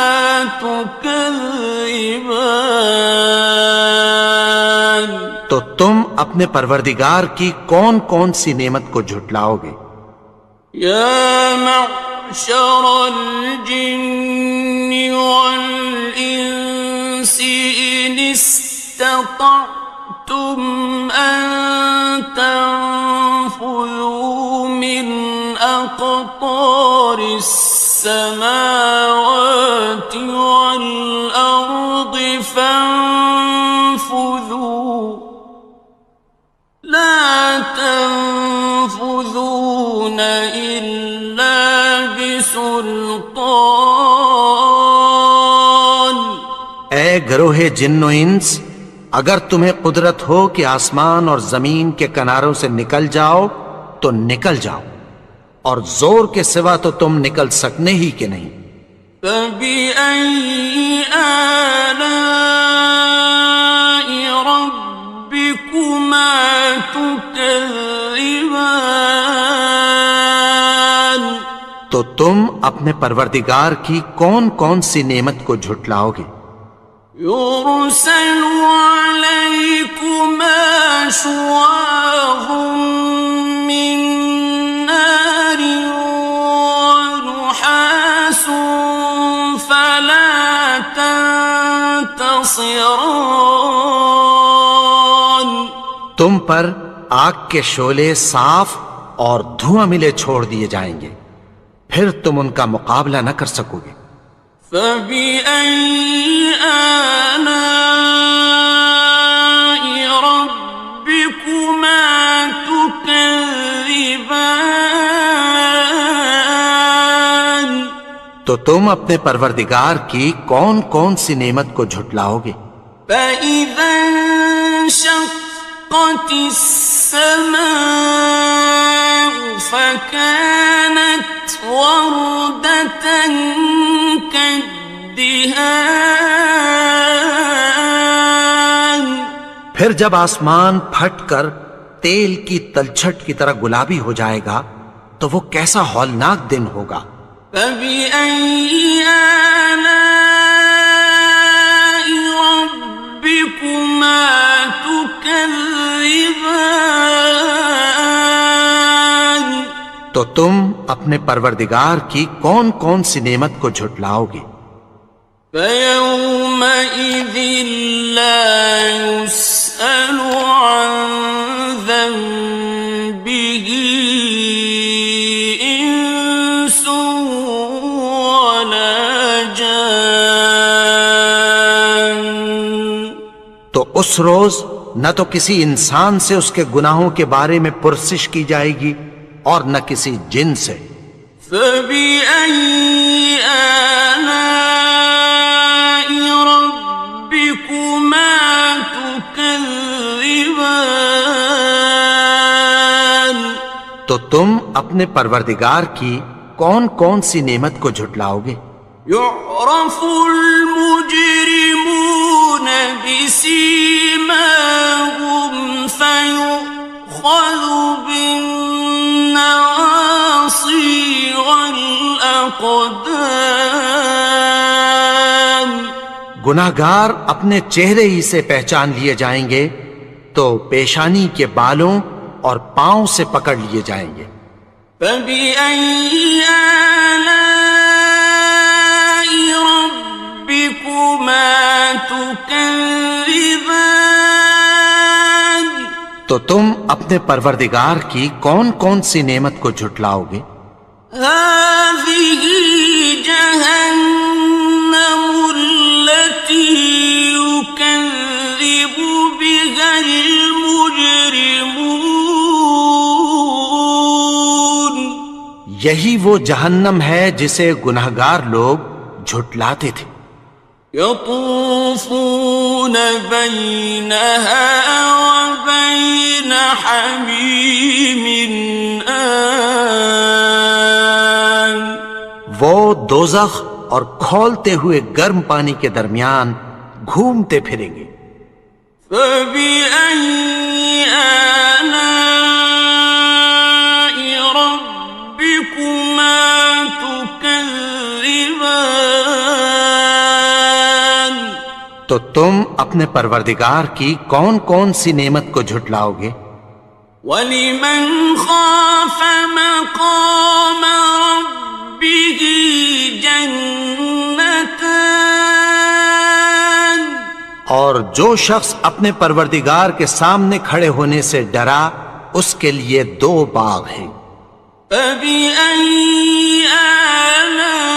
تُكَذِّبَانِ، تو تم اپنے پروردگار کی کون کون سی نعمت کو جھٹلاؤ گے؟ يَا مَعْشَرَ الْجِنِّ وَالْإِنسِ إِنِ اسْتَطَعْتُمْ أَن تَنفُذُوا مِنْ أَقْطَارِ السماوات والأرض فانفذوا لا تنفذون إلا بسلطان. اے گروہ جن و انس، اگر تمہیں قدرت ہو کہ آسمان اور زمین کے کناروں سے نکل جاؤ تو نکل جاؤ، اور زور کے سوا تو تم نکل سکنے ہی کہ نہیں. فَبِأَيِّ آلَاءِ رَبِّكُمَا تُكَذِّبَانِ. تو تم اپنے پروردگار کی کون کون سی نعمت کو جھٹلاؤ گے؟ يُرْسَلُ عَلَيْكُمَا شُوَاظٌ مِّن نَّارٍ وَنُحَاسٌ فَلَا تَنتَصِرَانِ. تم پر آگ کے شعلے صاف اور دھواں ملے چھوڑ دیے جائیں گے، پھر تم ان کا مقابلہ نہ کر سکو گے. فَبِأَيِّ آلَاءِ رَبِّكُمَا تُكَذِّبَانِ. تو تم اپنے پروردگار کی کون کون سی نعمت کو جھٹلاؤ گے؟ فَإِذَا انشَقَّتِ السَّمَاءُ فَكَانَتْ وَرْدَةً كَالدِّهَانِ. پھر جب آسمان پھٹ کر تیل کی تلچھٹ کی طرح گلابی ہو جائے گا تو وہ کیسا ہولناک دن ہوگا. فَبِأَيِّ آلَاءِ رَبِّكُمَا تُكَذِّبَانِ. تو تم اپنے پروردگار کی کون کون سی نعمت کو جھٹلاؤ گے؟ فَيَوْمَئِذٍ لَا يُسْأَلُ عَنْ ذَنبِهِ إِنسٌ وَلَا جَانٌ. تو اس روز نہ تو کسی انسان سے اس کے گناہوں کے بارے میں پرسش کی جائے گی اور نہ کسی جن سے. فَبِأَيِّ آلَاءِ رَبِّكُمَا تُكَذِّبَانِ. تو تم اپنے پروردگار کی کون کون سی نعمت کو جھٹلاؤ گے؟ يُعْرَفُ الْمُجْرِمُونَ بِسِيمَاهُمْ فَيُؤْخَذُ بِالنَّوَاصِي وَالْأَقْدَامِ. گناہگار اپنے چہرے ہی سے پہچان لیے جائیں گے تو پیشانی کے بالوں اور پاؤں سے پکڑ لیے جائیں گے. فَبِأَيِّ آلَاءِ رَبِّكُمَا تُكَذِّبَانِ. تو تم اپنے پروردگار کی کون کون سی نعمت کو جھٹلاؤ گے؟ هَٰذِهِ جَهَنَّمُ الَّتِي يُكَذِّبُ بِهَا الْمُجْرِمُونَ. یہی وہ جہنم ہے جسے گناہگار لوگ جھٹلاتے تھے. يَطُوفُونَ بَيْنَهَا وَبَيْنَ حَمِيمٍ آنٍ. وہ دوزخ اور کھولتے ہوئے گرم پانی کے درمیان گھومتے پھریں گے. فَبِأَيِّ آلَاءِ رَبِّكُمَا تُكَذِّبَانِ. تو تم اپنے پروردگار کی کون کون سی نعمت کو جھٹلاؤ گے؟ وَلِمَنْ خَافَ مَقَامَ رَبِّهِ جَنَّتَانِ. اور جو شخص اپنے پروردگار کے سامنے کھڑے ہونے سے ڈرا اس کے لیے 2 باغ ہیں. فَبِأَيِّ آلاء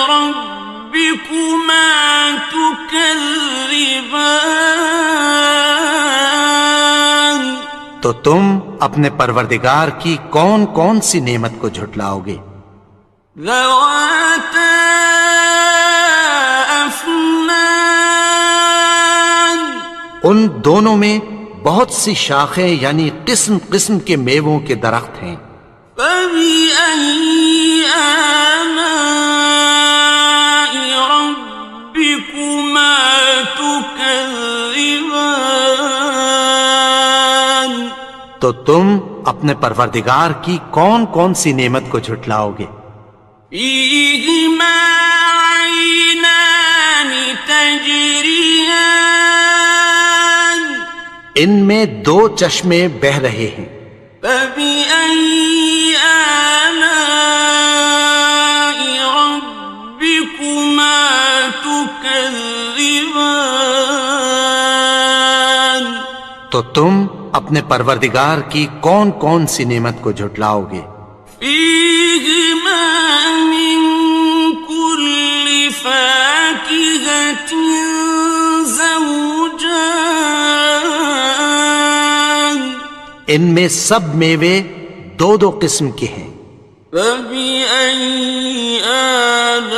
ربكما تكذبان تو تم اپنے پروردگار کی کون کون سی نعمت کو جھٹلاؤ گے؟ ذواتا افنان ان دونوں میں بہت سی شاخیں یعنی قسم قسم کے میووں کے درخت ہیں۔ فبأي آلاء ربكما تكذبان تو تم اپنے پروردگار کی کون کون سی نعمت کو جھٹلاؤ گے؟ فيهما عينان تجريان ان میں دو چشمے بہ رہے ہیں۔ فبأي آلاء ربكما تكذبان تو تم اپنے پروردگار کی کون کون سی نعمت کو جھٹلاؤ گے؟ فيهما من كل فاكهة زوجان ان میں سب میوے دو دو قسم کے ہیں۔ فبأي آلاء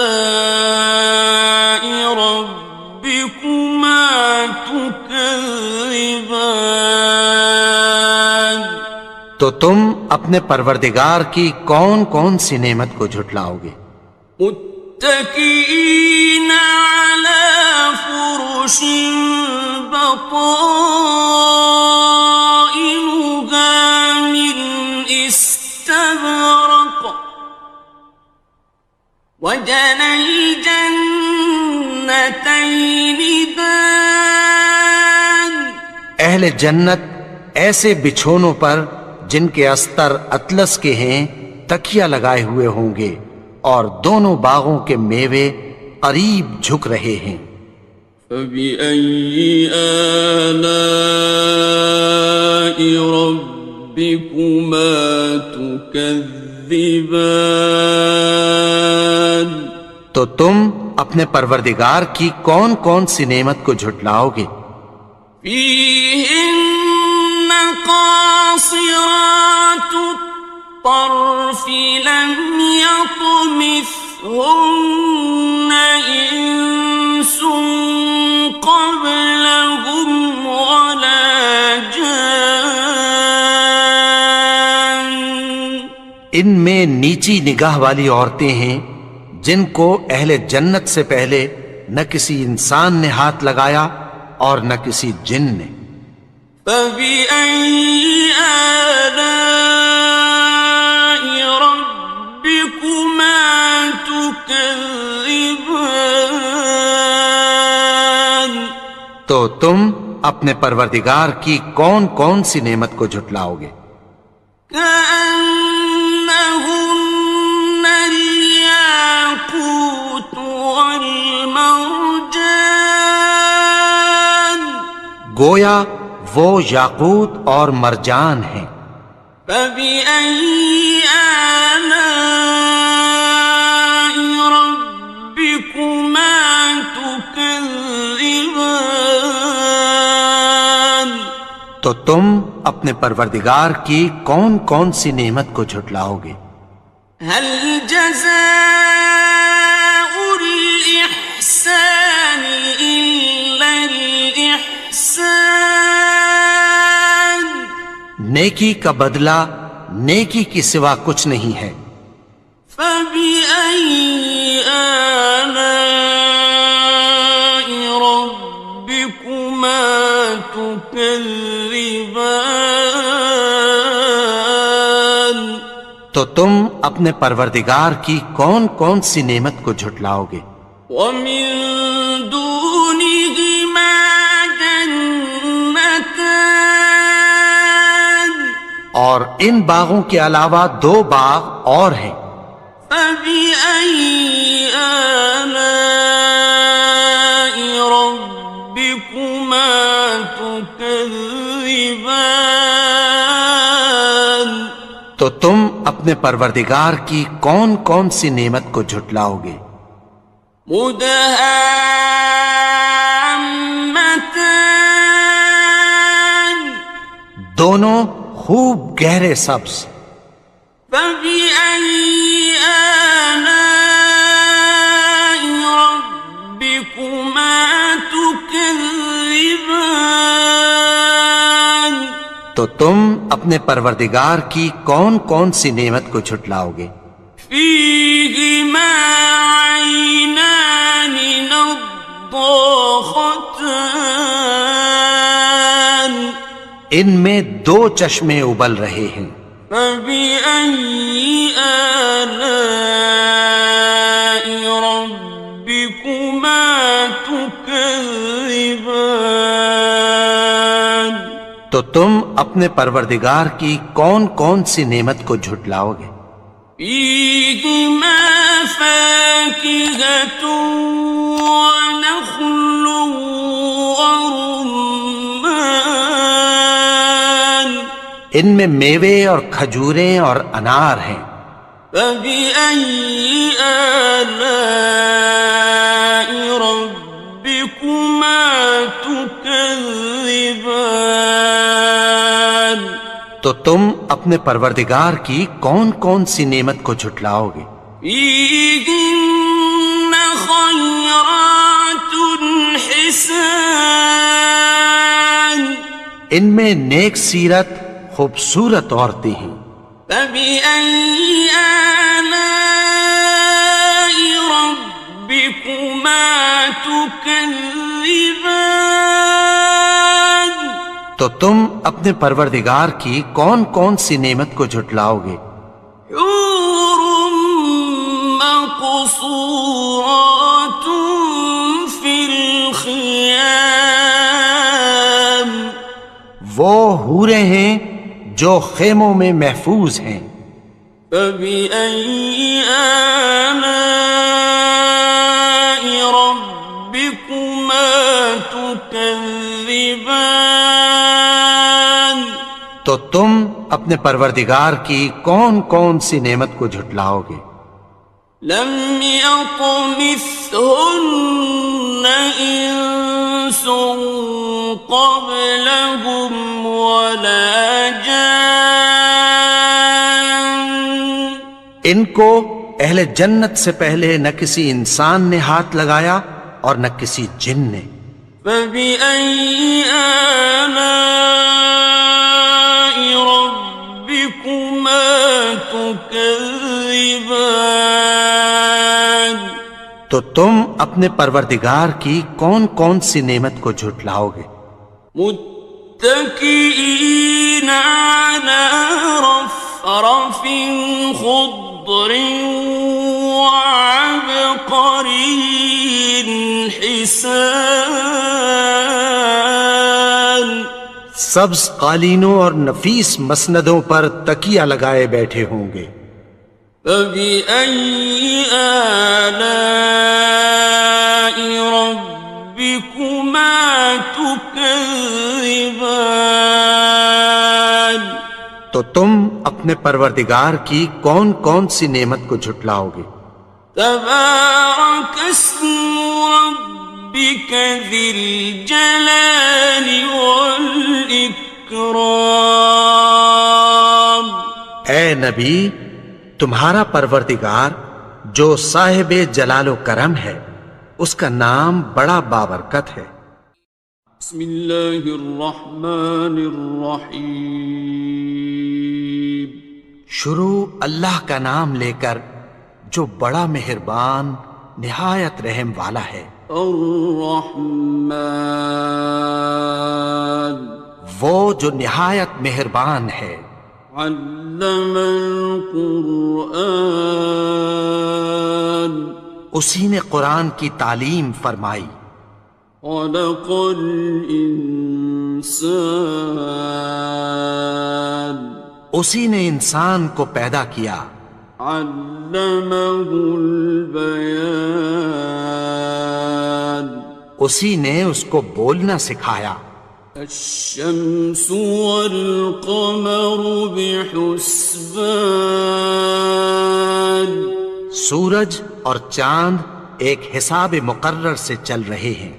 ربكما تكذبان تو تم اپنے پروردگار کی کون کون سی نعمت کو جھٹلاؤ گے؟ متكئين على فرش بطائنها من استبرق وجنى الجنتين دان اہل جنت ایسے بچھونوں پر جن کے استر اطلس کے ہیں تکیہ لگائے ہوئے ہوں گے اور دونوں باغوں کے میوے قریب جھک رہے ہیں۔ فبأي آلاء ربكما تكذبان تو تم اپنے پروردگار کی کون کون سی نعمت کو جھٹلاؤ گے؟ فيهن قاصرات الطرف لم يطمثهن إنس قبلهم ولا جان ان میں نیچی نگاہ والی عورتیں ہیں جن کو اہل جنت سے پہلے نہ کسی انسان نے ہاتھ لگایا اور نہ کسی جن نے۔ فبأي آلاء ربكما تكذبان تو تم اپنے پروردگار کی کون کون سی نعمت کو جھٹلاؤ گے؟ كأنهن الياقوت والمرجان گویا وہ یاقوت اور مرجان ہیں۔ فبأي آلاء ربكما تكذبان تو تم اپنے پروردگار کی کون کون سی نعمت کو جھٹلاؤ گے؟ هل جزاء الإحسان إلا الإحسان نیکی کا بدلہ نیکی کی سوا کچھ نہیں ہے۔ فبأي آلاء ربكما تكذبان تو تم اپنے پروردگار کی کون کون سی نعمت کو جھٹلاؤ گے؟ ومن دونهما جنتان اور ان باغوں کے علاوہ دو باغ اور ہیں۔ فبأي آلاء ربكما تكذبان تو تم اپنے پروردگار کی کون کون سی نعمت کو جھٹلاؤ گے؟ مدهامتان دونوں خوب گہرے سبز. فبأي آلاء ربكما تكذبان تو تم اپنے پروردگار کی کون کون سی نعمت کو جھٹلاؤ گے؟ فيهما عينان نضاختان ان میں دو چشمے ابل رہے ہیں. فبأي آلاء ربكما تكذبان تو تم اپنے پروردگار کی کون کون سی نعمت کو جھٹلاؤ گے؟ فيهما فاكهة ونخل ورمان ان میں میوے اور کھجوریں اور انار ہیں. فبأي آلاء ربكما تكذبان تو تم اپنے پروردگار کی کون کون سی نعمت کو جھٹلاؤ گے؟ فيهن خيرات حسان ان میں نیک سیرت خوبصورت عورتیں ہیں. فبأي آلاء ربكما تكذبان تو تم اپنے پروردگار کی کون کون سی نعمت کو جھٹلاؤ گے؟ حور مقصورات في الخيام وہ حوریں ہیں جو خیموں میں محفوظ ہیں. فبأي آلاء ربكما تكذبان تو تم اپنے پروردگار کی کون کون سی نعمت کو جھٹلاؤ گے؟ لم يطمثهن إنس قبلهم ولا جان ان کو اہل جنت سے پہلے نہ کسی انسان نے ہاتھ لگایا اور نہ کسی جن نے. فبأي آلاء ربكما تكذبان تو تم اپنے پروردگار کی کون کون سی نعمت کو جھٹلاؤ گے؟ متكئين على رفرف خضر وعبقري حسان سبز قالینوں اور نفیس مسندوں پر تکیہ لگائے بیٹھے ہوں گے. فبأي آلاء ربكما تكذبان تو تم اپنے پروردگار کی کون کون سی نعمت کو جھٹلاؤ گے؟ تبارك اسم ربك ذي الجلال والإكرام اے نبی، تمہارا پروردگار جو صاحب جلال و کرم ہے اس کا نام بڑا بابرکت ہے. بسم اللہ الرحمن الرحیم شروع اللہ کا نام لے کر جو بڑا مہربان نہایت رحم والا ہے. الرحمن وہ جو نہایت مہربان ہے. علم القرآن اسی نے قرآن کی تعلیم فرمائی. خلق الانسان اسی نے انسان کو پیدا کیا. علمه البیان اسی نے اس کو بولنا سکھایا. الشمس والقمر بحسبان سورج اور چاند ایک حساب مقرر سے چل رہے ہیں.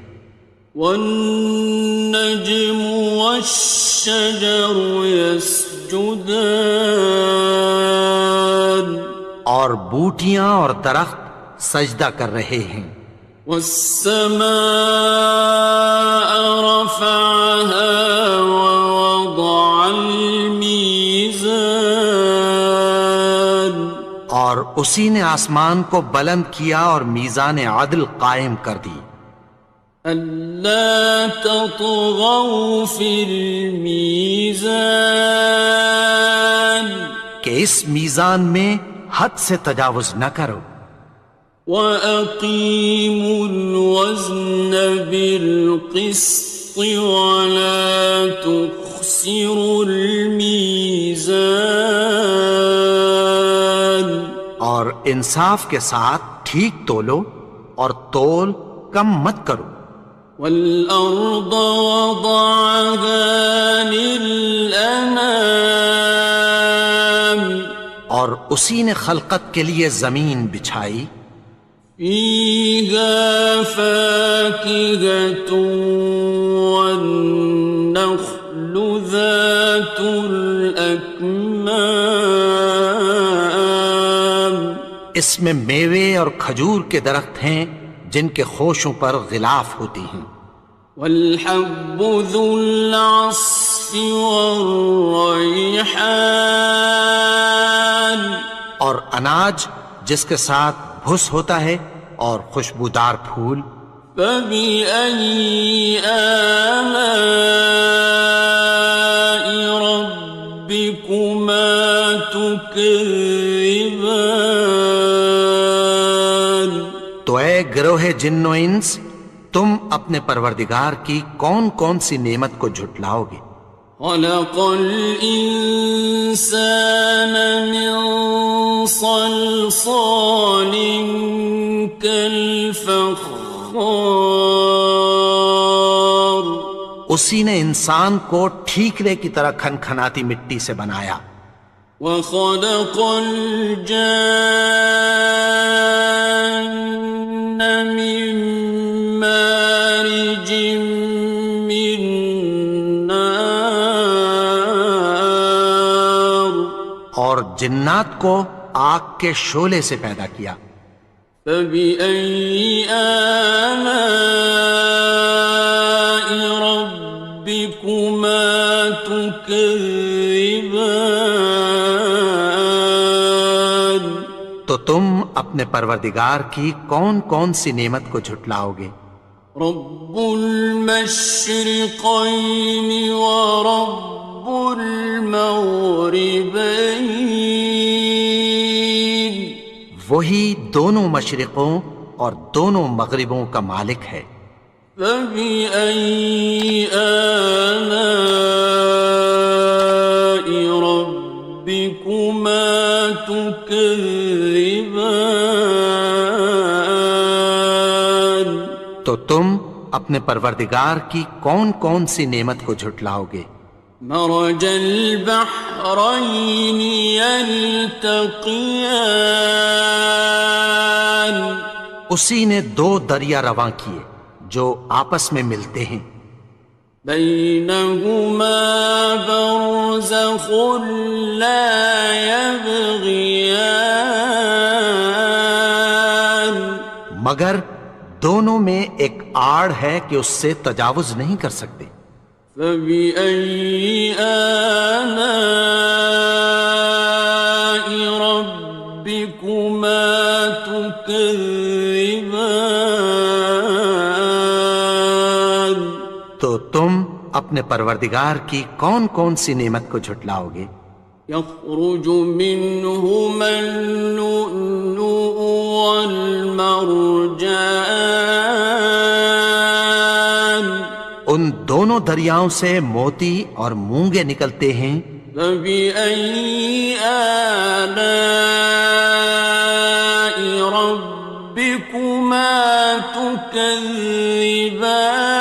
والنجم والشجر يسجدان اور بوٹیاں اور درخت سجدہ کر رہے ہیں. والسماء رفعها ووضع الميزان اور اسی نے آسمان کو بلند کیا اور میزان عدل قائم کر دی. ألا تطغوا في الميزان کہ اس میزان میں حد سے تجاوز نہ کرو. وَأَقِيمُوا الْوَزْنَ بِالْقِسْطِ وَلَا تُخْسِرُوا الْمِيزَانَ اور انصاف کے ساتھ ٹھیک تولو اور تول کم مت کرو. وَالْأَرْضَ وَضَعَهَا لِلْأَنَامِ اور اسی نے خلقت کے لیے زمین بچھائی. فِيهَا فَاكِهَةٌ وَالنَّخْلُ ذَاتُ الْأَكْمَامِ اس میں میوے اور کھجور کے درخت ہیں جن کے خوشوں پر غلاف ہوتی ہیں. وَالْحَبُّ ذُو الْعَصْفِ وَالرَّيْحَانِ اور اناج جس کے ساتھ بھس ہوتا ہے اور خوشبودار پھول. فَبِأَيِّ آلَاءِ رَبِّكُمَا تُكَذِّبَانِ تو اے گروہ جن و انس، تم اپنے پروردگار کی کون کون سی نعمت کو جھٹلاؤ گے؟ خَلَقَ الْإِنسَانَ مِنْ صَلْصَالٍ كَالْفَخَّارِ اسی نے انسان کو ٹھیکرے کی طرح کھنکھناتی مٹی سے بنایا. وَخَلَقَ الْجَانَّ مِن مَّارِجٍ مِّن نَّارٍ اور جنات کو آگ کے شعلے سے پیدا کیا. فَبِأَيِّ آلَاءِ رَبِّكُمَا تُكَذِّبَانِ تو تم اپنے پروردگار کی کون کون سی نعمت کو جھٹلاؤ گے؟ رب المشرقين ورب المغربين وہی دونوں مشرقوں اور دونوں مغربوں کا مالک ہے. فبأي آلاء ربكما تكذبان تو تم اپنے پروردگار کی کون کون سی نعمت کو جھٹلاؤ گے؟ مرج البحرين يلتقيان اسی نے دو دریا رواں کیے جو آپس میں ملتے ہیں. بينهما برزخ لا يبغيان مگر دونوں میں ایک آڑ ہے کہ اس سے تجاوز نہیں کر سکتے. فبأي آلاء ربكما تكذبان تو تم اپنے پروردگار کی کون کون سی نعمت کو جھٹلاؤ گے؟ يخرج منهما اللؤلؤ والمرجان ان دونوں دریاؤں سے موتی اور مونگے نکلتے ہیں. فبأي آلاء ربكما تكذبان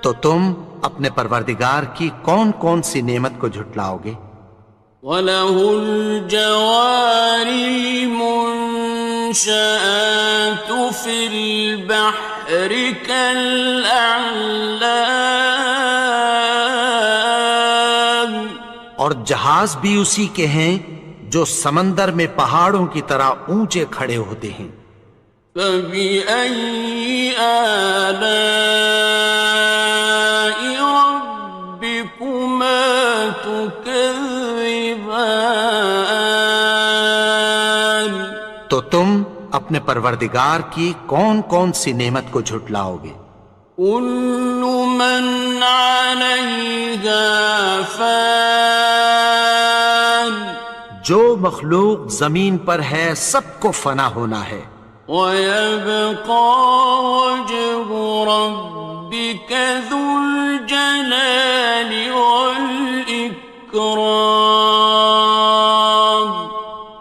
تو تم اپنے پروردگار کی کون کون سی نعمت کو جھٹلاؤ گے؟ وَلَهُ الْجَوَارِ الْمُنشَآتُ فِي الْبَحْرِ كَالْأَعْلَامِ، اور جہاز بھی اسی کے ہیں جو سمندر میں پہاڑوں کی طرح اونچے کھڑے ہوتے ہیں۔ فَبِأَيِّ آلَاءِ رَبِّكُمَا تُكَذِّبَانِ، تو تم اپنے پروردگار کی کون کون سی نعمت کو جھٹلاؤ گے؟ كُلُّ مَنْ عَلَيْهَا فَانٍ، جو مخلوق زمین پر ہے سب کو فنا ہونا ہے، وَيَبْقَى وَجْهُ رَبِّكَ ذُو الْجَلَالِ وَالْإِكْرَامِ،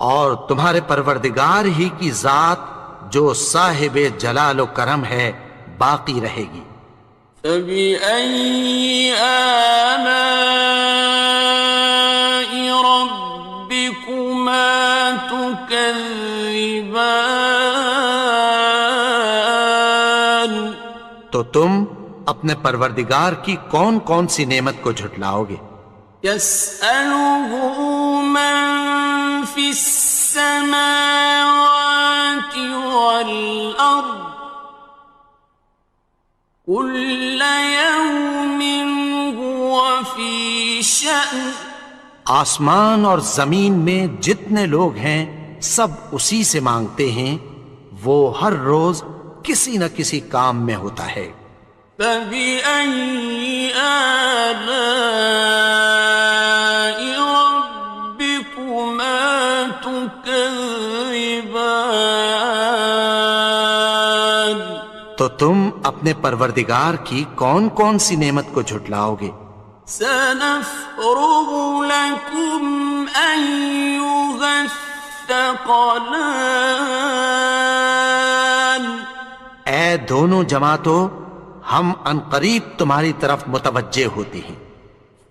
اور تمہارے پروردگار ہی کی ذات جو صاحب جلال و کرم ہے باقی رہے گی۔ فَبِأَيِّ آلَاءِ رَبِّكُمَا تُكَذِّبَانِ، تو تم اپنے پروردگار کی کون کون سی نعمت کو جھٹلاؤ گے؟ يَسْأَلُهُ مَن فِي السَّمَاوَاتِ وَالْأَرْضِ كُلَّ يَوْمٍ هُوَ فِي شَأْنٍ، آسمان اور زمین میں جتنے لوگ ہیں سب اسی سے مانگتے ہیں، وہ ہر روز کسی نہ کسی کام میں ہوتا ہے۔ فَبِأَيِّ آلَاءِ رَبِّكُمَا تُكَذِّبَانِ، تو تم اپنے پروردگار کی کون کون سی نعمت کو جھٹلاؤ گے؟ سَنَفْرُغُ لَكُمْ أَيُّهَ الثَّقَلَانِ، اے دونوں جماعتوں، ہم عنقریب تمہاری طرف متوجہ ہوتے ہیں۔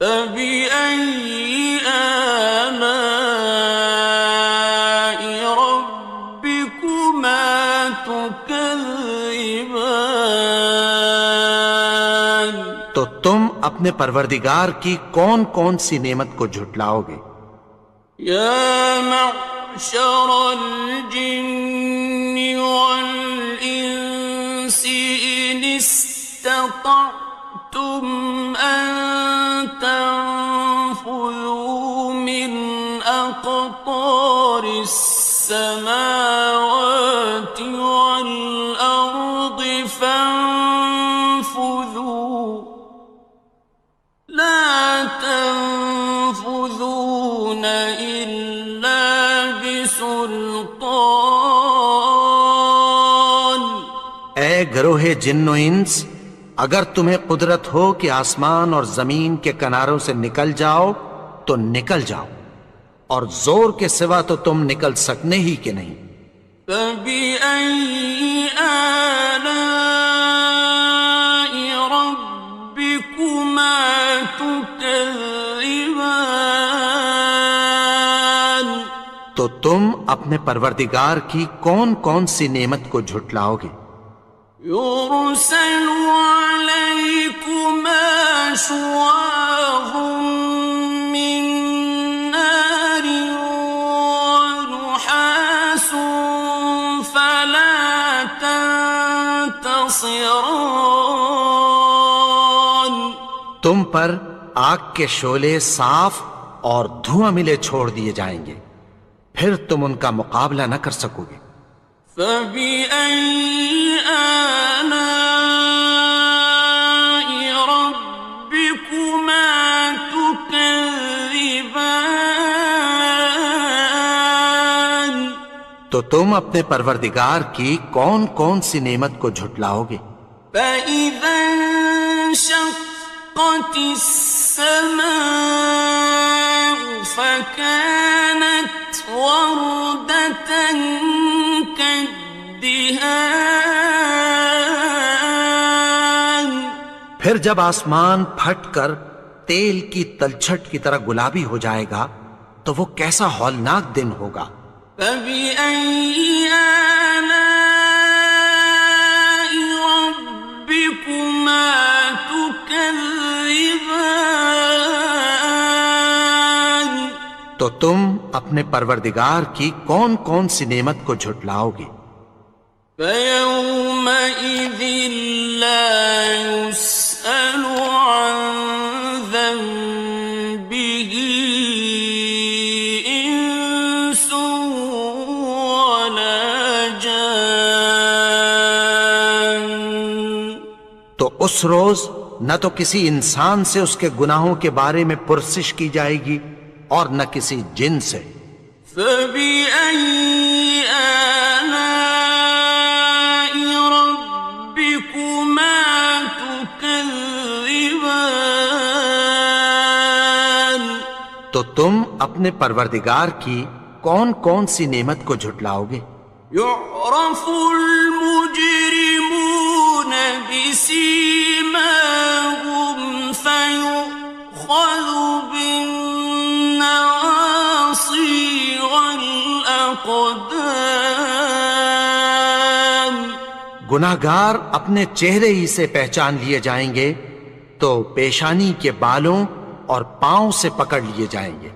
فَبِأَيِّ آلَاءِ رَبِّكُمَا تُكَذِّبَانِ، تو تم اپنے پروردگار کی کون کون سی نعمت کو جھٹلاؤ گے؟ يَا مَعْشَرَ الْجِنِّ وَالْإِنسِ إِنِ اسْتَطَعْتُمْ أَن تَنفُذُوا مِنْ أَقْطَارِ السَّمَاوَاتِ وَالْأَرْضِ فَانفُذُوا لَا تَنفُذُونَ إِلَّا بِسُلْطَانٍ، اے گروہ جن و انس، اگر تمہیں قدرت ہو کہ آسمان اور زمین کے کناروں سے نکل جاؤ تو نکل جاؤ، اور زور کے سوا تو تم نکل سکنے ہی کہ نہیں۔ فَبِأَيِّ آلَاءِ رَبِّكُمَا تُكَذِّبَانِ، تو تم اپنے پروردگار کی کون کون سی نعمت کو جھٹلاؤ گے؟ يُرْسَلُ عَلَيْكُمَا شُوَاظٌ مِّن نَّارٍ وَنُحَاسٌ فَلَا تَنتَصِرَانِ، تم پر آگ کے شعلے صاف اور دھواں ملے چھوڑ دیے جائیں گے، پھر تم ان کا مقابلہ نہ کر سکو گے۔ فَبِأَيِّ آلَاءِ رَبِّكُمَا تُكَذِّبَانِ، تو تم اپنے پروردگار کی کون کون سی نعمت کو جھٹلاؤ گے؟ فَإِذَا انشَقَّتِ السَّمَاءُ فَكَانَتْ وَرْدَةً كَالدِّهَانِ، پھر جب آسمان پھٹ کر تیل کی تلچھٹ کی طرح گلابی ہو جائے گا تو وہ کیسا ہولناک دن ہوگا۔ فبأي آلاء ربكما تكذبان؟ تو تم اپنے پروردگار کی کون کون سی نعمت کو جھٹلاؤ گے؟ فيومئذ لا يسأل عن ذنبه إنس ولا جان۔ تو اس روز نہ تو کسی انسان سے اس کے گناہوں کے بارے میں پرسش کی جائے گی اور نہ کسی جن سے۔ فبأي آلاء ربكما تكذبان؟ تو تم اپنے پروردگار کی کون کون سی نعمت کو جھٹلاؤ گے؟ يعرف المجرمون بسيماهم فيؤخذ بالنواصي والأقدام۔ گناہگار اپنے چہرے ہی سے پہچان لیے جائیں گے تو پیشانی کے بالوں اور پاؤں سے پکڑ لیے جائیں گے۔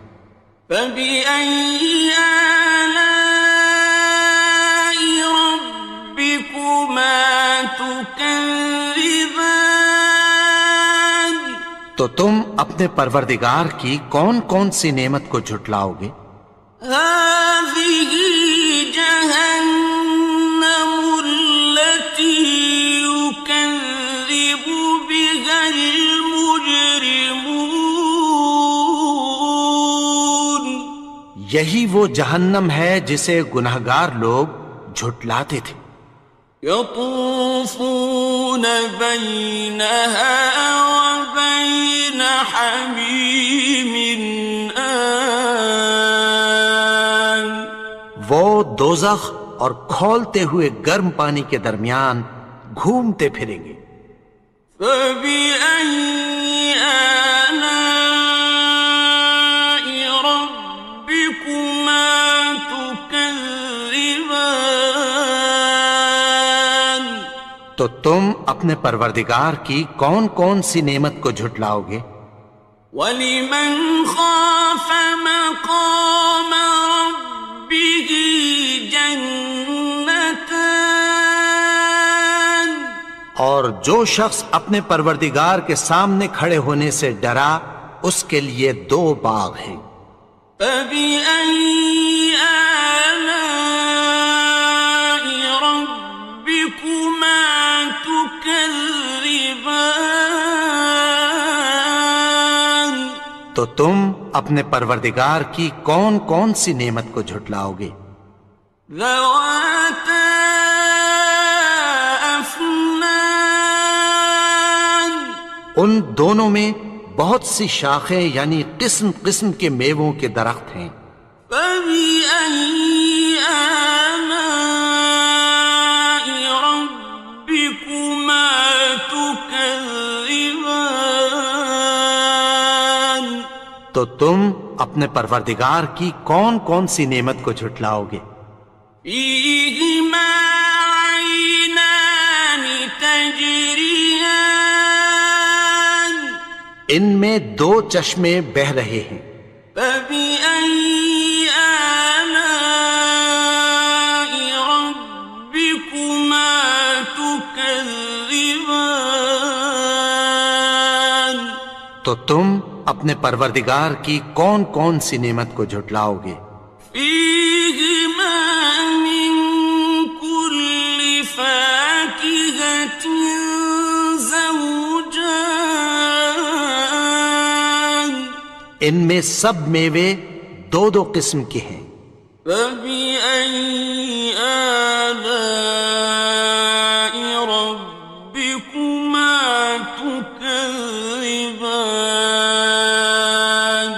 فبأي آلاء ربكما تكذبان؟ تو تم اپنے پروردگار کی کون کون سی نعمت کو جھٹلاؤ گے؟ هذه جهنم التي يكذب بها المجرمون۔ یہی وہ جہنم ہے جسے گناہگار لوگ جھٹلاتے تھے۔ يطوفون بينها وبين حميم آن۔ وہ دوزخ اور کھولتے ہوئے گرم پانی کے درمیان گھومتے پھریں گے۔ فبأي آلاء ربكما تكذبان؟ تو تم اپنے پروردگار کی کون کون سی نعمت کو جھٹلاؤ گے؟ وَلِمَنْ خَافَ مَقَامَ رَبِّهِ جَنَّتَانِ؟ اور جو شخص اپنے پروردگار کے سامنے کھڑے ہونے سے ڈرا اس کے لیے 2 باغ ہیں۔ فَبِأَيِّ آلَاءِ رَبِّكُمَا تُكَذِّبَانِ؟ تو تم اپنے پروردگار کی کون کون سی نعمت کو جھٹلاؤ گے؟ ذَوَاتَا أَفْنَانٍ؟ ان دونوں میں بہت سی شاخیں یعنی قسم قسم کے میووں کے درخت ہیں۔ فَبِأَيِّ آلَاءِ رَبِّكُمَا تُكَذِّبَانِ؟ تو تم اپنے پروردگار کی کون کون سی نعمت کو جھٹلاؤ گے؟ فِيهِمَا عَيْنَانِ تَجْرِيَانِ؟ ان میں 2 چشمے بہہ رہے ہیں۔ فَبِأَيِّ آلَاءِ رَبِّكُمَا تُكَذِّبَانِ؟ تو تم اپنے پروردگار کی کون کون سی نعمت کو جھٹلاؤ گے؟ فِيهِمَا مِن كُلِّ فَاكِهَةٍ زَوْجَانِ؟ ان میں سب میوے 2 قسم کے ہیں۔ فَبِأَيِّ آلَاءِ رَبِّكُمَا تُكَذِّبَانِ؟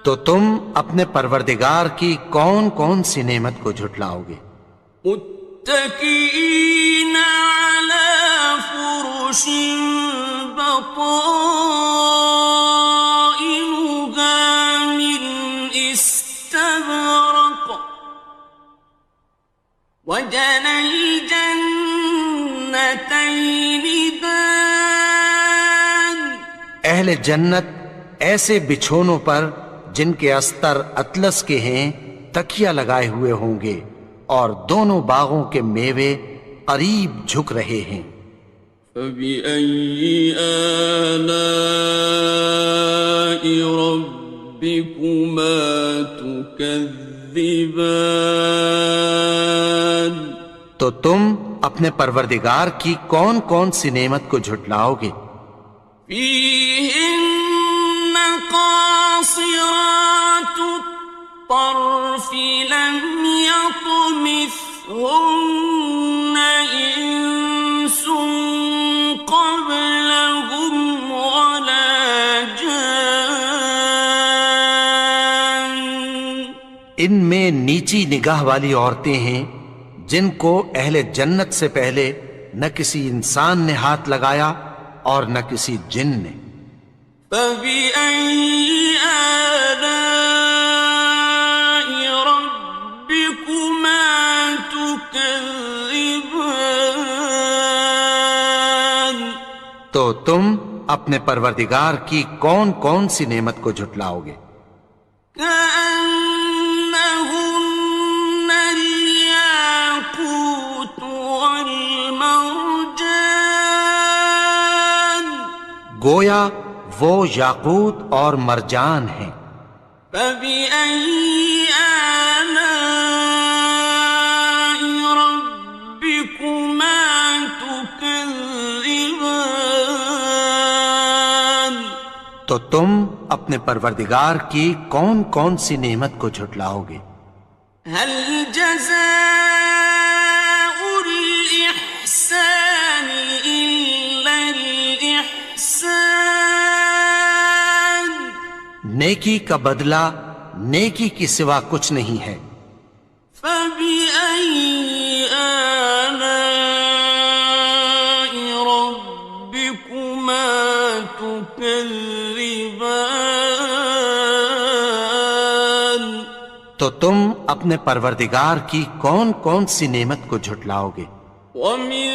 تو تم اپنے پروردگار کی کون کون سی نعمت کو جھٹلاؤ گے؟ متكئين على فرش بطائنها من استبرق وجنى الجنتين دان. اہل جنت ایسے بچھونوں پر جن کے استر اطلس کے ہیں تکیہ لگائے ہوئے ہوں گے، اور دونوں باغوں کے میوے قریب جھک رہے ہیں. فَبِأَيِّ آلَاءِ رَبِّكُمَا تُكَذِّبَانِ. تو تم اپنے پروردگار کی کون کون سی نعمت کو جھٹلاؤ گے؟ فِيهِنَّ قَاصِرَاتُ الطَّرْفِ لَمْ يَطْمِثْهُنَّ إِنسٌ قَبْلَهُمْ وَلَا جَانٌّ. ان میں نیچی نگاہ والی عورتیں ہیں جن کو اہل جنت سے پہلے نہ کسی انسان نے ہاتھ لگایا اور نہ کسی جن نے. فَبِأَيِّ آلَاءِ رَبِّكُمَا تُكَذِّبَانِ. تو تم اپنے پروردگار کی کون کون سی نعمت کو جھٹلاؤ گے؟ كَأَنَّهُنَّ الْيَاقُوتُ وَالْمَرْجَانُ. گویا وہ یاقوت اور مرجان ہیں. فَبِأَيِّ آلَاءِ رَبِّكُمَا تُكَذِّبَانِ. تو تم اپنے پروردگار کی کون کون سی نعمت کو جھٹلاؤ گے؟ هَلْ جَزَاءُ الْإِحْسَانِ إِلَّا الْإِحْسَانُ. نیکی کا بدلہ نیکی کی سوا کچھ نہیں ہے. فَبِأَيِّ آلَاءِ رَبِّكُمَا تُكَذِّبَانِ. تو تم اپنے پروردگار کی کون کون سی نعمت کو جھٹلاؤ گے؟ وَمِن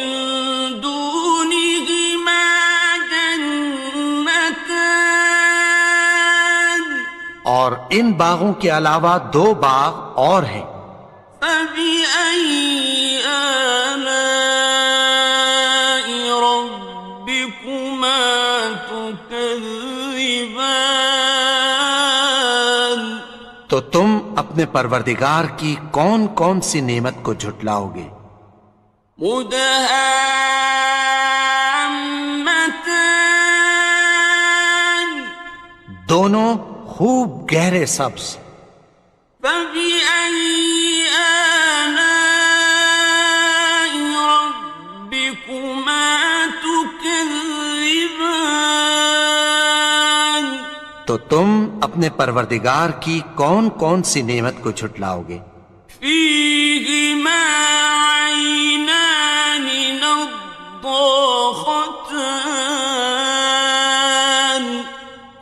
دُونِهِمَا جَنَّتَانِ. اور ان باغوں کے علاوہ دو باغ اور ہیں. فَبِأَيِّ آلَاءِ رَبِّكُمَا تُكَذِّبَانِ. تو تم اپنے پروردگار کی کون کون سی نعمت کو جھٹلاؤ گے؟ مُدْهَامَّتَانِ. دونوں خوب گہرے سبز. فَبِأَيِّ آلَاءِ رَبِّكُمَا تُكَذِّبَانِ. تو تم اپنے پروردگار کی کون کون سی نعمت کو جھٹلاؤ گے؟ فِيهِمَا عَيْنَانِ نَضَّاخَتَانِ.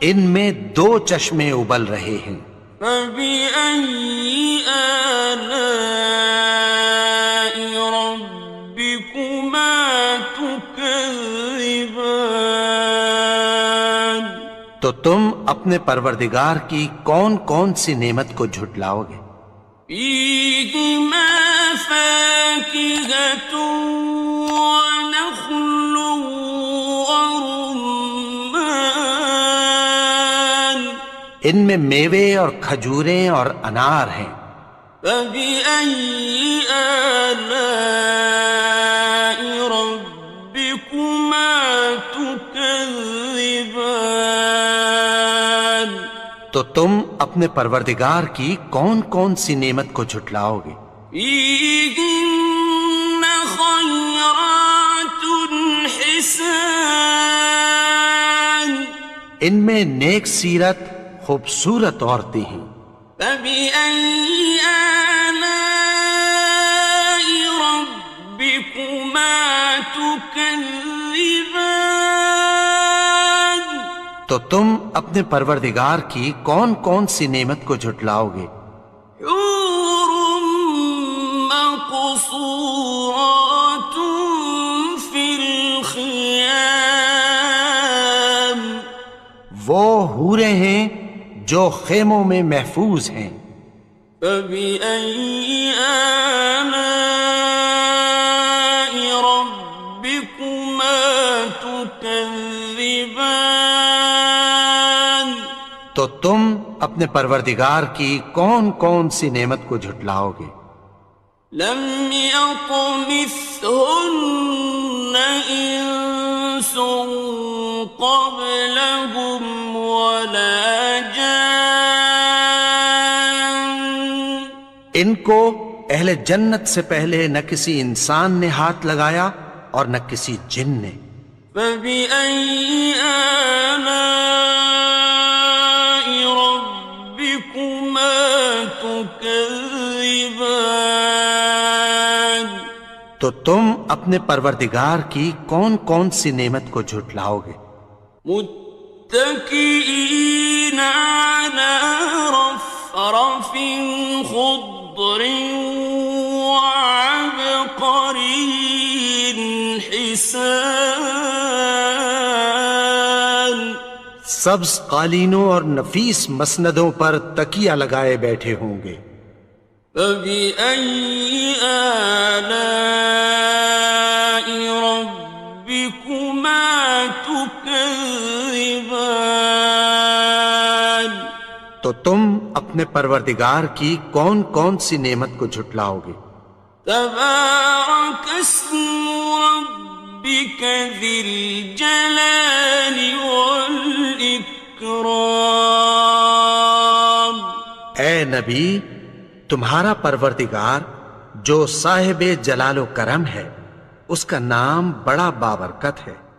ان میں دو چشمے ابل رہے ہیں. فَبِأَيِّ آلَاءِ رَبِّكُمَا تُكَذِّبَانِ. تو تم اپنے پروردگار کی کون کون سی نعمت کو جھٹلاؤ گے؟ فِيهِمَا فَاكِهَةٌ وَنَخْلٌ وَرُمَّانٌ. ان میں میوے اور کھجوریں اور انار ہیں. فَبِأَيِّ آلَاءِ رَبِّكُمَا تُكَذِّبَانِ. تو تم اپنے پروردگار کی کون کون سی نعمت کو جھٹلاؤ گے؟ فِيهِنَّ خَيْرَاتٌ حِسَانٌ. ان میں نیک سیرت خوبصورت عورتیں ہیں. فَبِأَيِّ آلَاءِ رَبِّكُمَا تُكَذِّبَانِ. تو تم اپنے پروردگار کی کون کون سی نعمت کو جھٹلاؤ گے؟ حور مقصورات فی الخیام، وہ حوریں ہیں جو خیموں میں محفوظ ہیں۔ فبأي آلاء ربكما تكذبان، تو تم اپنے پروردگار کی کون کون سی نعمت کو جھٹلاؤ گے؟ لم يطمثهن إنس قبلهم ولا جان، ان کو اہل جنت سے پہلے نہ کسی انسان نے ہاتھ لگایا اور نہ کسی جن نے۔ فبأي آلاء ربكما تكذبان، تو تم اپنے پروردگار کی کون کون سی نعمت کو جھٹلاؤ گے؟ متكئين على رفرف خضر وعبقري حسان، سبز قالینوں اور نفیس مسندوں پر تکیہ لگائے بیٹھے ہوں گے۔ فبأي آلاء ربكما تكذبان، تو تم اپنے پروردگار کی کون کون سی نعمت کو جھٹلاؤ گے؟ تبارك اسم ربك ذي الجلال والإكرام، اے نبی، تمہارا پروردگار جو صاحب جلال و کرم ہے، اس کا نام بڑا بابرکت ہے۔